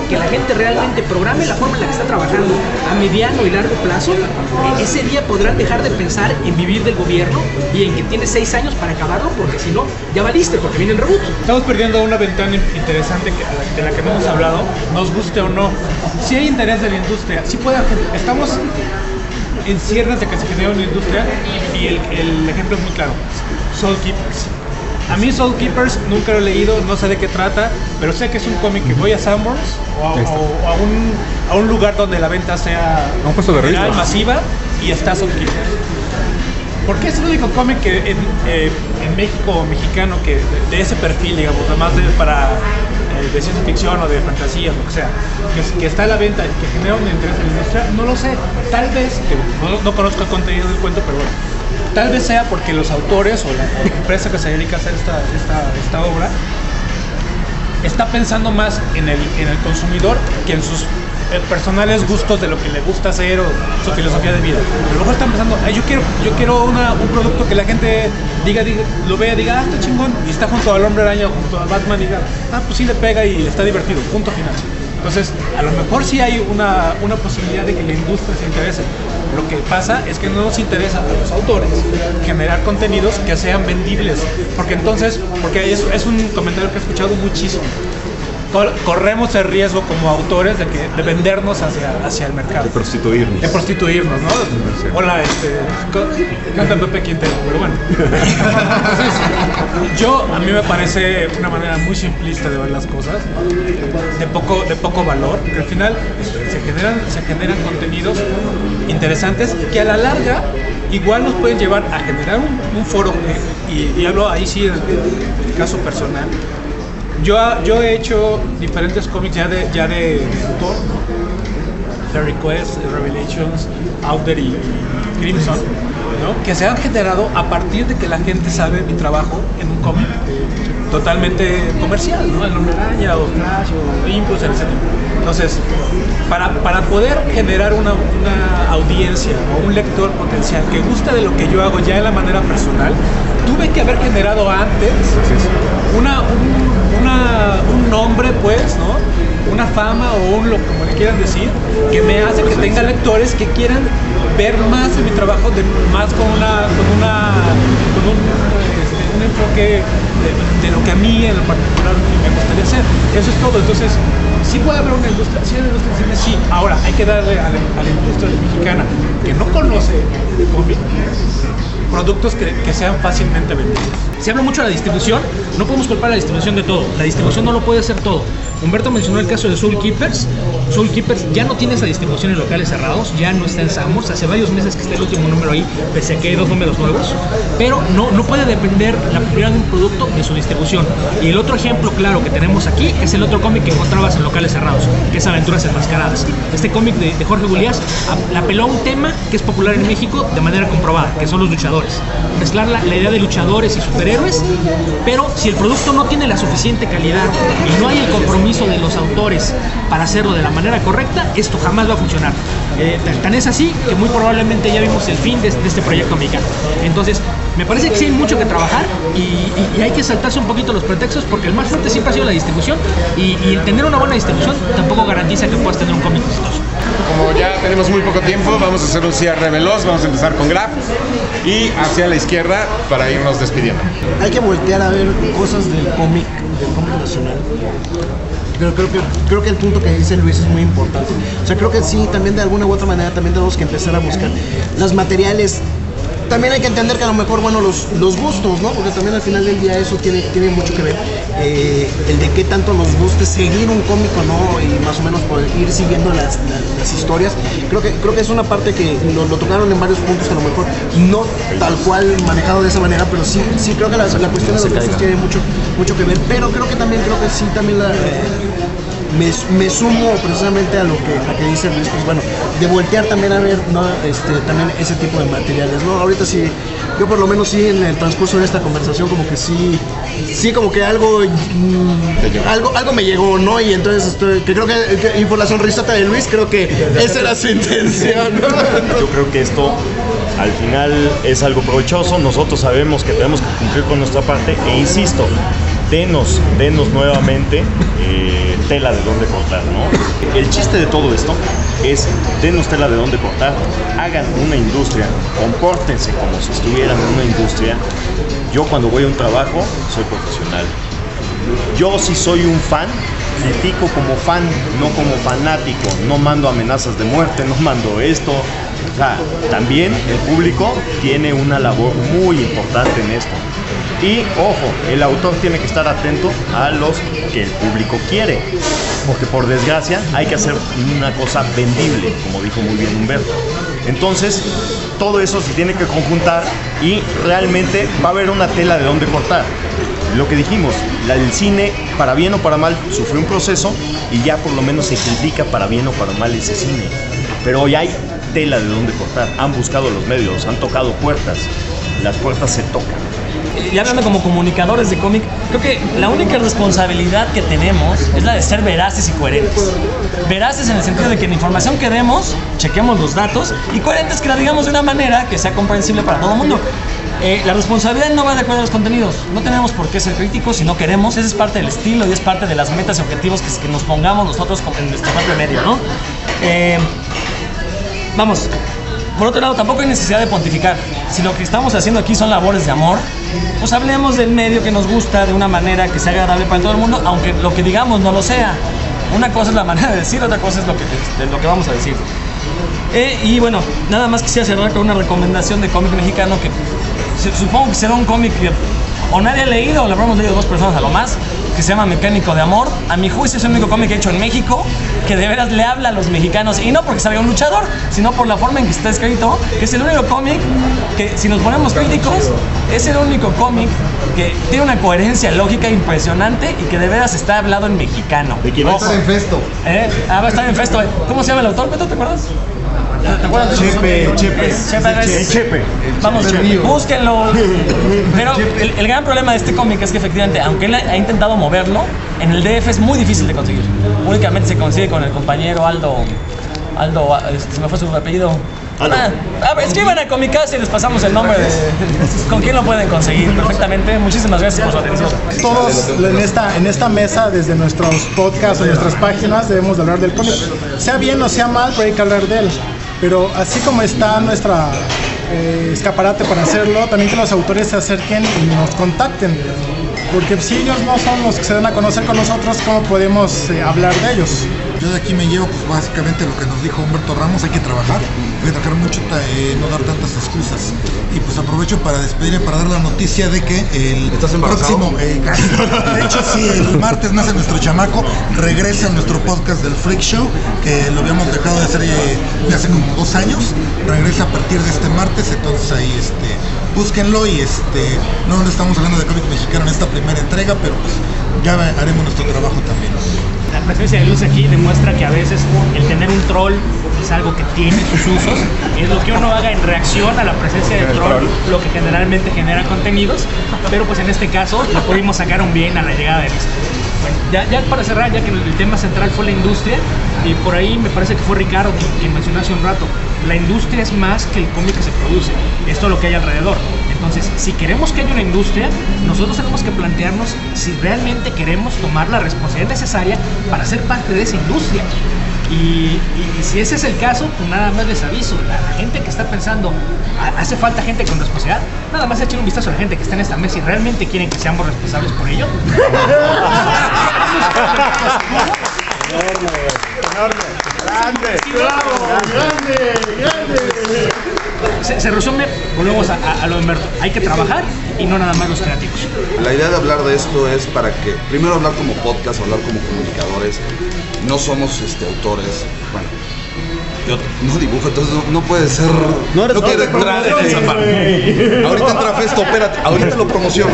que la gente realmente programe la forma en la que está trabajando a mediano y largo plazo, ese día podrán dejar de pensar en vivir del gobierno y en que tiene 6 años para acabarlo, porque si no, ya valiste, porque viene el reboot. Estamos perdiendo una ventana interesante de la que no hemos hablado, nos guste o no. Si hay interés de la industria, si puede, estamos en ciernes de que se genera una industria y el ejemplo es muy claro. Soul Keepers. A mí Soul Keepers nunca lo he leído, no sé de qué trata, pero sé que es un cómic que voy a Sanborns o a un lugar donde la venta sea general, masiva, y está Soul Keepers. Porque es el único cómic que en México, mexicano, que de ese perfil, digamos, además de ciencia ficción o de fantasía, lo que sea, que está a la venta y que genera un interés en la industria, no lo sé. Tal vez, no conozco el contenido del cuento, pero bueno, tal vez sea porque los autores o la empresa que se dedica a hacer esta obra está pensando más en el consumidor que en sus personales gustos de lo que le gusta hacer o su filosofía de vida. A lo mejor están pensando, yo quiero un producto que la gente lo vea y diga, está chingón, y está junto al Hombre Araña o junto a Batman y diga, pues sí le pega y está divertido, punto final. Entonces, a lo mejor sí hay una posibilidad de que la industria se interese. Lo que pasa es que no nos interesa a los autores generar contenidos que sean vendibles, porque es un comentario que he escuchado muchísimo. Corremos el riesgo como autores de vendernos hacia el mercado. De prostituirnos, ¿no? Hola, canta Pepe Quintero, pero bueno. Entonces, a mí me parece una manera muy simplista de ver las cosas, de poco valor, porque al final se generan contenidos interesantes que a la larga igual nos pueden llevar a generar un foro, y hablo ahí sí en el caso personal. Yo he hecho diferentes cómics ya de autor, ¿no? Fairy Quest, Revelations, Out There y Crimson, ¿no? Que se han generado a partir de que la gente sabe mi trabajo en un cómic totalmente comercial, ¿no? El Hombre Araña o Flash o Impulse, etc. Entonces, para poder generar una audiencia o un lector potencial que guste de lo que yo hago ya de la manera personal, tuve que haber generado antes un nombre, pues, ¿no? Una fama o como le quieran decir, que me hace que tenga lectores que quieran ver más de mi trabajo, más con un enfoque de lo que a mí en lo particular me gustaría hacer. Eso es todo. Entonces, sí puede haber una industria, sí hay una industria del cine, sí. Ahora, hay que darle a la industria mexicana que no conoce el cómic productos que sean fácilmente vendidos. Se habla mucho de la distribución, no podemos culpar a la distribución de todo, la distribución no lo puede hacer todo. Humberto mencionó el caso de Soul Keepers ya no tiene esa distribución en locales cerrados, ya no está en Sanborns, hace varios meses que está el último número ahí, pese a que hay 2 números nuevos, pero no puede depender la popularidad de un producto de su distribución. Y el otro ejemplo claro que tenemos aquí es el otro cómic que encontrabas en locales cerrados, que es Aventuras Enmascaradas. Este cómic de Jorge Buliás apeló a un tema que es popular en México de manera comprobada, que son los luchadores. Mezclar la idea de luchadores y superhéroes, pero si el producto no tiene la suficiente calidad y no hay el compromiso de los autores para hacerlo de la manera correcta, esto jamás va a funcionar. Tan es así que muy probablemente ya vimos el fin de este proyecto mexicano. Entonces, me parece que sí hay mucho que trabajar y hay que saltarse un poquito los pretextos, porque el más fuerte siempre ha sido la distribución, y el tener una buena distribución tampoco garantiza que puedas tener un cómic exitoso. Como ya tenemos muy poco tiempo, vamos a hacer un cierre veloz. Vamos a empezar con Graf y hacia la izquierda para irnos despidiendo. Hay que voltear a ver cosas del cómic nacional. Pero creo que el punto que dice Luis es muy importante. O sea, creo que sí, también de alguna u otra manera también tenemos que empezar a buscar los materiales. También hay que entender que a lo mejor, bueno, los gustos, ¿no? Porque también al final del día eso tiene mucho que ver. El de qué tanto nos guste seguir un cómic o no, y más o menos poder ir siguiendo las historias. Creo que es una parte que lo tocaron en varios puntos, que a lo mejor no tal cual manejado de esa manera, pero sí creo que la cuestión de los gustos tiene mucho que ver. Pero creo que sí también me sumo precisamente a lo que dice Luis, pues bueno, de voltear también a ver, ¿no? También ese tipo de materiales, ¿no? Ahorita sí, yo por lo menos sí en el transcurso de esta conversación como que sí como que algo me llegó, ¿no? Y entonces que creo que y por la sonrisota de Luis, creo que esa era su intención, ¿no? Yo creo que esto al final es algo provechoso, nosotros sabemos que tenemos que cumplir con nuestra parte e insisto, denos nuevamente tela de dónde cortar, ¿no? El chiste de todo esto es denos tela de dónde cortar, hagan una industria, compórtense como si estuvieran en una industria. Yo cuando voy a un trabajo soy profesional. Yo si soy un fan, critico como fan, no como fanático. No mando amenazas de muerte, no mando esto. O sea, también el público tiene una labor muy importante en esto. Y ojo, el autor tiene que estar atento a los que el público quiere, porque por desgracia hay que hacer una cosa vendible, como dijo muy bien Humberto. Entonces, todo eso se tiene que conjuntar y realmente va a haber una tela de dónde cortar. Lo que dijimos, el cine, para bien o para mal, sufrió un proceso y ya por lo menos se critica para bien o para mal ese cine. Pero hoy hay tela de dónde cortar. Han buscado los medios, han tocado puertas. Las puertas se tocan. Y hablando como comunicadores de cómic, creo que la única responsabilidad que tenemos es la de ser veraces y coherentes. Veraces en el sentido de que la información que demos, chequemos los datos, y coherentes que la digamos de una manera que sea comprensible para todo el mundo. La responsabilidad no va de acuerdo a los contenidos. No tenemos por qué ser críticos si no queremos. Esa es parte del estilo y es parte de las metas y objetivos que nos pongamos nosotros en nuestro propio medio, ¿no? Vamos. Por otro lado, tampoco hay necesidad de pontificar. Si lo que estamos haciendo aquí son labores de amor, pues hablemos del medio que nos gusta de una manera que sea agradable para todo el mundo, aunque lo que digamos no lo sea. Una cosa es la manera de decir, otra cosa es lo que vamos a decir. Y bueno, nada más quisiera cerrar con una recomendación de cómic mexicano que supongo que será un cómic que o nadie ha leído o lo habremos leído 2 personas a lo más, que se llama Mecánico de Amor. A mi juicio es el único cómic hecho en México que de veras le habla a los mexicanos, y no porque salga un luchador, sino por la forma en que está escrito, que es el único cómic que, si nos ponemos críticos, es el único cómic que tiene una coherencia lógica impresionante y que de veras está hablado en mexicano. ¿De quién va a estar en Festo? Va a estar en Festo. ¿Cómo se llama el autor, Beto? ¿Te acuerdas? ¿Te acuerdas? Chepe. Vamos, búsquenlo. Pero el gran problema de este cómic es que efectivamente, aunque él ha intentado moverlo, en el DF es muy difícil de conseguir. Únicamente se consigue con el compañero Aldo, se me fue su apellido. Escriban a Comicast y les pasamos el nombre de con quién lo pueden conseguir perfectamente. Muchísimas gracias por su atención. Todos en esta mesa, desde nuestros podcasts o nuestras páginas, debemos de hablar del cómic. Sea bien o sea mal, pero hay que hablar de él. Pero así como está nuestra escaparate para hacerlo, también que los autores se acerquen y nos contacten. Porque si ellos no son los que se dan a conocer con nosotros, ¿cómo podemos hablar de ellos? Yo de aquí me llevo pues básicamente lo que nos dijo Humberto Ramos: hay que trabajar mucho, no dar tantas excusas. Y pues aprovecho para despedirme, para dar la noticia de que el próximo, de hecho sí, el martes nace nuestro chamaco, regresa a nuestro podcast del Freak Show, que lo habíamos dejado de hacer de hace como 2 años, regresa a partir de este martes, entonces ahí búsquenlo y no estamos hablando de cómic mexicano en esta primera entrega, pero pues ya haremos nuestro trabajo también. La presencia de Luz aquí demuestra que a veces el tener un troll es algo que tiene sus usos, es lo que uno haga en reacción a la presencia del troll, lo que generalmente genera contenidos, pero pues en este caso lo pudimos sacar un bien a la llegada de Luz. Bueno, ya para cerrar, ya que el tema central fue la industria, y por ahí me parece que fue Ricardo quien mencionó hace un rato, la industria es más que el cómic que se produce, es todo lo que hay alrededor. Entonces, si queremos que haya una industria, nosotros tenemos que plantearnos si realmente queremos tomar la responsabilidad necesaria para ser parte de esa industria. Y si ese es el caso, pues nada más les aviso, la gente que está pensando, ¿hace falta gente con responsabilidad? Nada más echen un vistazo a la gente que está en esta mesa y realmente quieren que seamos responsables por ello. Se resume, volvemos a lo de Humberto, hay que trabajar y no nada más los creativos. La idea de hablar de esto es para que, primero, hablar como podcast, hablar como comunicadores, no somos autores, bueno, yo no dibujo, entonces no puede ser. No quiero entrar en esa parte. Ahorita entra Festo, espérate, ahorita lo promociono.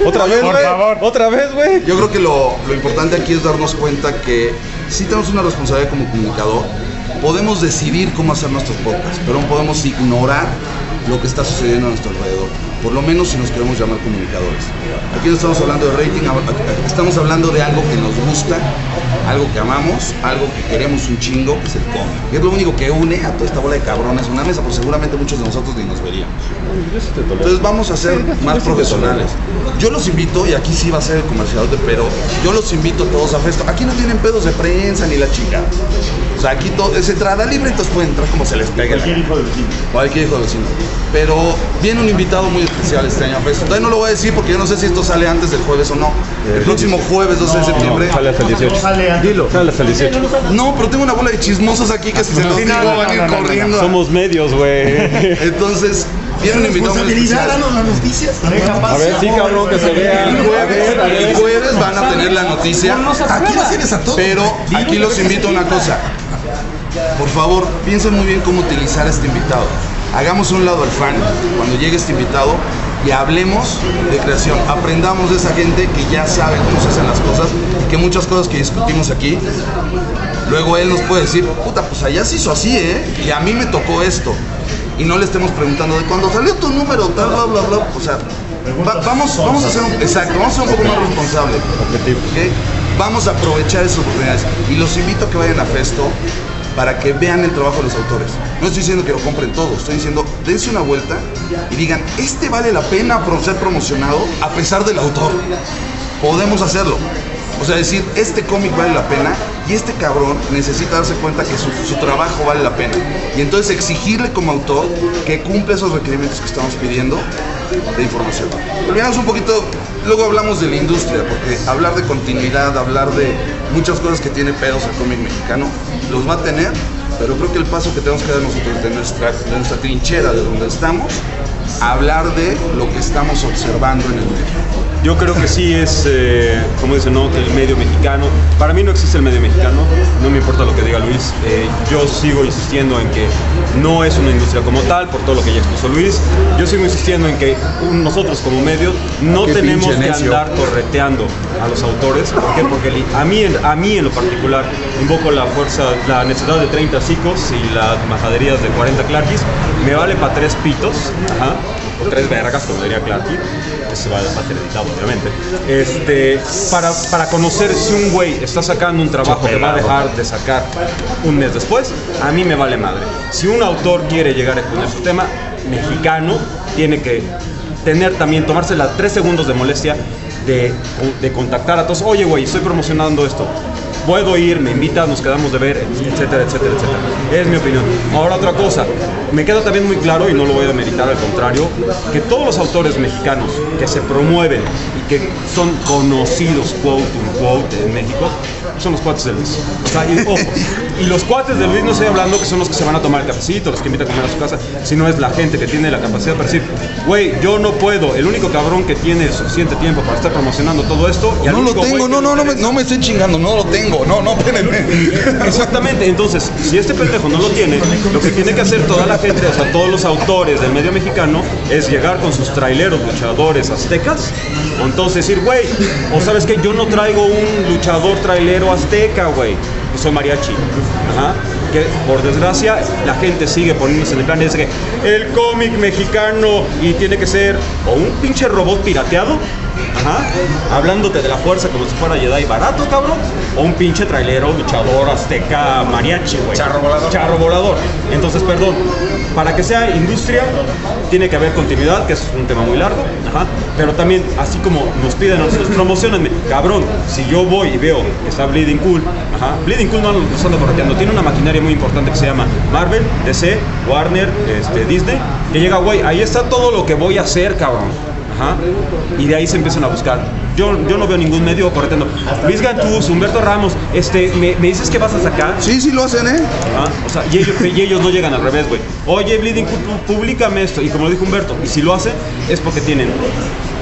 Otra vez, güey. Otra vez, güey. Yo creo que lo importante aquí es darnos cuenta que sí tenemos una responsabilidad como comunicador. Podemos decidir cómo hacer nuestros podcasts, pero no podemos ignorar lo que está sucediendo a nuestro alrededor. Por lo menos si nos queremos llamar comunicadores. Aquí no estamos hablando de rating, estamos hablando de algo que nos gusta, algo que amamos, algo que queremos un chingo, que es el cómic. Y es lo único que une a toda esta bola de cabrones en una mesa, porque seguramente muchos de nosotros ni nos veríamos. Entonces vamos a ser más profesionales. Yo los invito, y aquí sí va a ser el comercial, pero yo los invito a todos a Festo. Aquí no tienen pedos de prensa ni la chica. O sea, aquí todo es entrada libre, entonces pueden entrar como se les pegue. Cualquier hijo del vecino. Cualquier hijo del vecino. Pero viene un invitado muy especial este año a Festo. Todavía no lo voy a decir porque yo no sé si esto sale antes del jueves o no. El próximo jueves, 12 de septiembre. Sale hasta el 18. Dilo. Sale hasta el 18. No, pero tengo una bola de chismosos aquí que si se los digo van a ir corriendo. Somos medios, güey. Entonces, viene un invitado muy especial. Danos las noticias. A ver, sí, cabrón, que se vea. El jueves van a tener la noticia. Aquí las tienes a todos. Pero aquí los invito a una cosa. Por favor, piensen muy bien cómo utilizar a este invitado. Hagamos un lado al fan cuando llegue este invitado y hablemos de creación. Aprendamos de esa gente que ya sabe cómo se hacen las cosas y que muchas cosas que discutimos aquí, luego él nos puede decir, puta, pues allá se hizo así, y a mí me tocó esto. Y no le estemos preguntando de cuando salió tu número, tal, bla, bla, bla. O sea, vamos a ser un poco más responsables. ¿Okay? Vamos a aprovechar esas oportunidades. Y los invito a que vayan a Festo para que vean el trabajo de los autores. No estoy diciendo que lo compren todo, estoy diciendo, dense una vuelta y digan, este vale la pena ser promocionado a pesar del autor. Podemos hacerlo. O sea, decir, este cómic vale la pena y este cabrón necesita darse cuenta que su trabajo vale la pena. Y entonces exigirle como autor que cumpla esos requerimientos que estamos pidiendo de información. Olvidamos un poquito, luego hablamos de la industria, porque hablar de continuidad, hablar de muchas cosas que tiene pedos el cómic mexicano, los va a tener, pero creo que el paso que tenemos que dar nosotros de nuestra trinchera, de donde estamos, a hablar de lo que estamos observando en el medio. Yo creo que sí es, como dicen, ¿no? Que el medio mexicano, para mí no existe el medio mexicano, no me importa lo que diga Luis, yo sigo insistiendo en que no es una industria como tal, por todo lo que ya expuso Luis, yo sigo insistiendo en que nosotros como medio no tenemos que andar correteando a los autores. ¿Por qué? Porque a mí en lo particular invoco la fuerza, la necesidad de 30 cicos y las majaderías de 40 clarkis, me vale para 3 pitos, o 3 vergas, como diría Clarky, que se va a ser editado obviamente, para conocer si un güey está sacando un trabajo que va a dejar de sacar un mes después, a mí me vale madre. Si un autor quiere llegar a exponer su tema mexicano, tiene que tomarse las 3 segundos de molestia de contactar a todos. Oye, güey, estoy promocionando esto, puedo ir, me invitas, nos quedamos de ver, etcétera, etcétera, etcétera. Es mi opinión. Ahora otra cosa, me queda también muy claro, y no lo voy a demeritar, al contrario, que todos los autores mexicanos que se promueven y que son conocidos, quote unquote, en México, son los cuates de Luis. O sea, y los cuates de Luis no estoy hablando que son los que se van a tomar el cafecito, los que invitan a comer a su casa, sino es la gente que tiene la capacidad para decir, güey, yo no puedo, el único cabrón que tiene suficiente tiempo para estar promocionando todo esto, y no lo tengo, no me estén chingando, no lo tengo. No, espérenme. Exactamente, entonces, si este pendejo no lo tiene, lo que tiene que hacer toda la gente, o sea, todos los autores del medio mexicano, es llegar con sus traileros, luchadores aztecas, o entonces decir, güey, o sabes que yo no traigo un luchador trailero azteca, güey, que soy mariachi. Que por desgracia la gente sigue poniéndose en el plan y dice que el cómic mexicano y tiene que ser o un pinche robot pirateado, hablándote de la fuerza como si fuera Jedi barato, cabrón, o un pinche trailero, luchador, azteca, mariachi, güey. Charro volador. Entonces, perdón, para que sea industria, tiene que haber continuidad, que es un tema muy largo, pero también, así como nos piden a nosotros, promocionenme. Cabrón, si yo voy y veo que está Bleeding Cool, Bleeding Cool no lo ando correteando, tiene una maquinaria muy importante que se llama Marvel, DC, Warner, Disney, que llega, güey, ahí está todo lo que voy a hacer, cabrón. Y de ahí se empiezan a buscar. Yo no veo ningún medio correteando. Luis Gantús, Humberto Ramos, ¿me dices que vas a sacar? Sí lo hacen, O sea, y ellos no llegan al revés, güey. Oye, Bleeding, públicame esto. Y como dijo Humberto, y si lo hacen, es porque tienen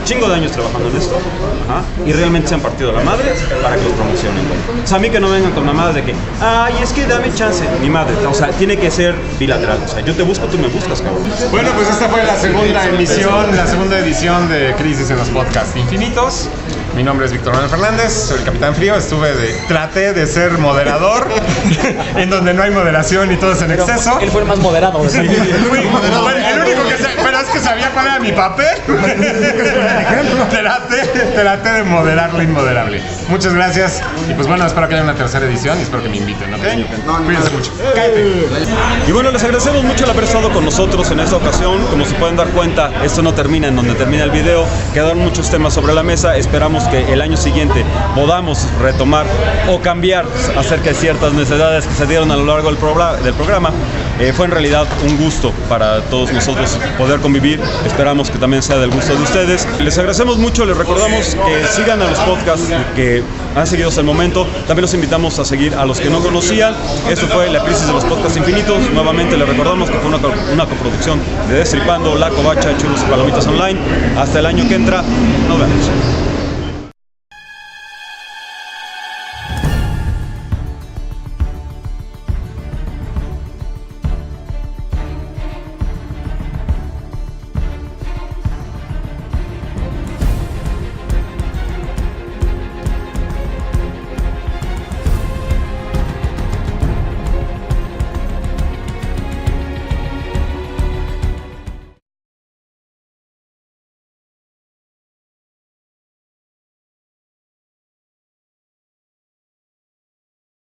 chingo de años trabajando en esto, y realmente se han partido la madre para que los promocionen. O sea, a mí que no vengan con mamadas de que, ay, es que dame chance, ni madre. O sea, tiene que ser bilateral. O sea, yo te busco, tú me buscas, cabrón. Bueno, pues esta fue la segunda emisión, la segunda edición de Crisis en los Podcasts Infinitos. Mi nombre es Víctor Manuel Fernández, soy el Capitán Frío. Traté de ser moderador, en donde no hay moderación y todo es en exceso. Él fue el más moderado. El único que pero es que sabía cuál era mi papel. Traté de moderar lo inmoderable. Muchas gracias. Y pues bueno, espero que haya una tercera edición y espero que me inviten, ¿ok? Cuídense mucho. Cállate. Y bueno, les agradecemos mucho el haber estado con nosotros en esta ocasión. Como se pueden dar cuenta, esto no termina en donde termina el video. Quedaron muchos temas sobre la mesa. Esperamos que el año siguiente podamos retomar o cambiar acerca de ciertas necesidades que se dieron a lo largo del programa. Fue en realidad un gusto para todos nosotros poder convivir. Esperamos que también sea del gusto de ustedes. Les agradecemos mucho, les recordamos que sigan a los podcasts que han seguido hasta el momento. También los invitamos a seguir a los que no conocían. Esto fue La Crisis de los Podcasts Infinitos. Nuevamente les recordamos que fue una coproducción de Destripando, La Covacha, Churros y Palomitas Online. Hasta el año que entra, nos vemos.